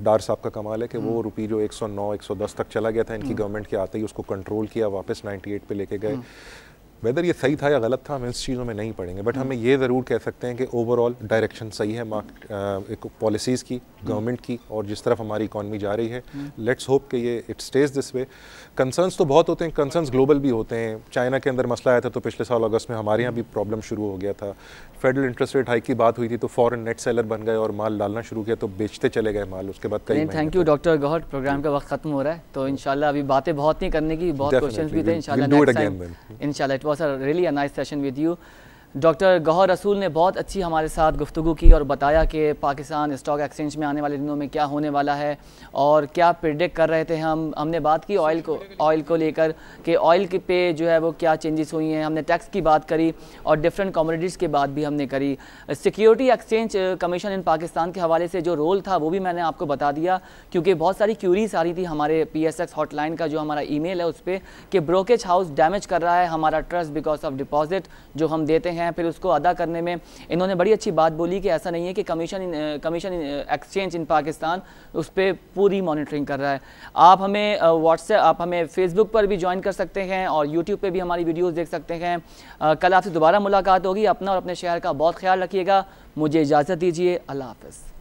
डार साहब का कमाल है कि वो रुपी जो 109 110 तक चला गया था इनकी गवर्नमेंट के आते ही उसको कंट्रोल किया, वापस 98 पे लेके गए। वेदर ये सही था या गलत था हम इस चीज़ों में नहीं पढ़ेंगे, बट हमें ये ज़रूर कह सकते हैं कि ओवरऑल डायरेक्शन सही है एक पॉलिसीज़ की, गवर्नमेंट की, और जिस तरफ हमारी इकॉनमी जा रही है। लेट्स होप कि ये it stage this way. Concerns तो बहुत होते हैं, कंसर्न्स ग्लोबल भी होते हैं। चाइना के अंदर मसला आया था तो पिछले साल अगस्त में हमारे यहाँ भी प्रॉब्लम शुरू हो गया था। फेडरल इंटरेस्ट रेट हाइक की बात हुई थी तो फॉरेन नेट सेलर बन गए और माल डालना शुरू किया, तो बेचते चले गए माल। उसके बाद कई thank you doctor Gauhar, program का वक्त खत्म हो रहा है, तो इंशाल्लाह अभी बातें बहुत नहीं करने की, बहुत क्वेश्चंस भी थे। इंशाल्लाह it was a really a nice session with you. Doctor Gauhar Rasool ने बहुत अच्छी हमारे साथ गुफ्तगू की और बताया कि पाकिस्तान स्टॉक एक्सचेंज में आने वाले दिनों में क्या होने वाला है और क्या प्रिडिक्ट कर रहे थे। हमने बात की ऑयल को लेकर कि ऑयल के पे जो है वो क्या चेंजेस हुई हैं, हमने टैक्स की बात करी और डिफरेंट कमोडिटीज़ की बात भी हमने करी। सिक्योरिटी एक्सचेंज कमीशन इन पाकिस्तान के हवाले से जो रोल था वो भी मैंने आपको बता दिया, क्योंकि बहुत सारी क्यूरीज आ रही थी हमारे PSX हॉटलाइन का जो हमारा ईमेल है उस पर कि ब्रोकेज हाउस डैमेज कर रहा है हमारा ट्रस्ट बिकॉज ऑफ डिपॉजिट जो हम देते हैं, फिर उसको अदा करने में। इन्होंने बड़ी अच्छी बात बोली कि ऐसा नहीं है कि कमीशन एक्सचेंज इन पाकिस्तान उस पर पूरी मॉनिटरिंग कर रहा है। आप हमें व्हाट्सएप, आप हमें फेसबुक पर भी ज्वाइन कर सकते हैं और यूट्यूब पे भी हमारी वीडियोस देख सकते हैं। कल आपसे दोबारा मुलाकात होगी। अपना और अपने शहर का बहुत ख्याल रखिएगा। मुझे इजाज़त दीजिए। अल्लाह हाफ़िज़।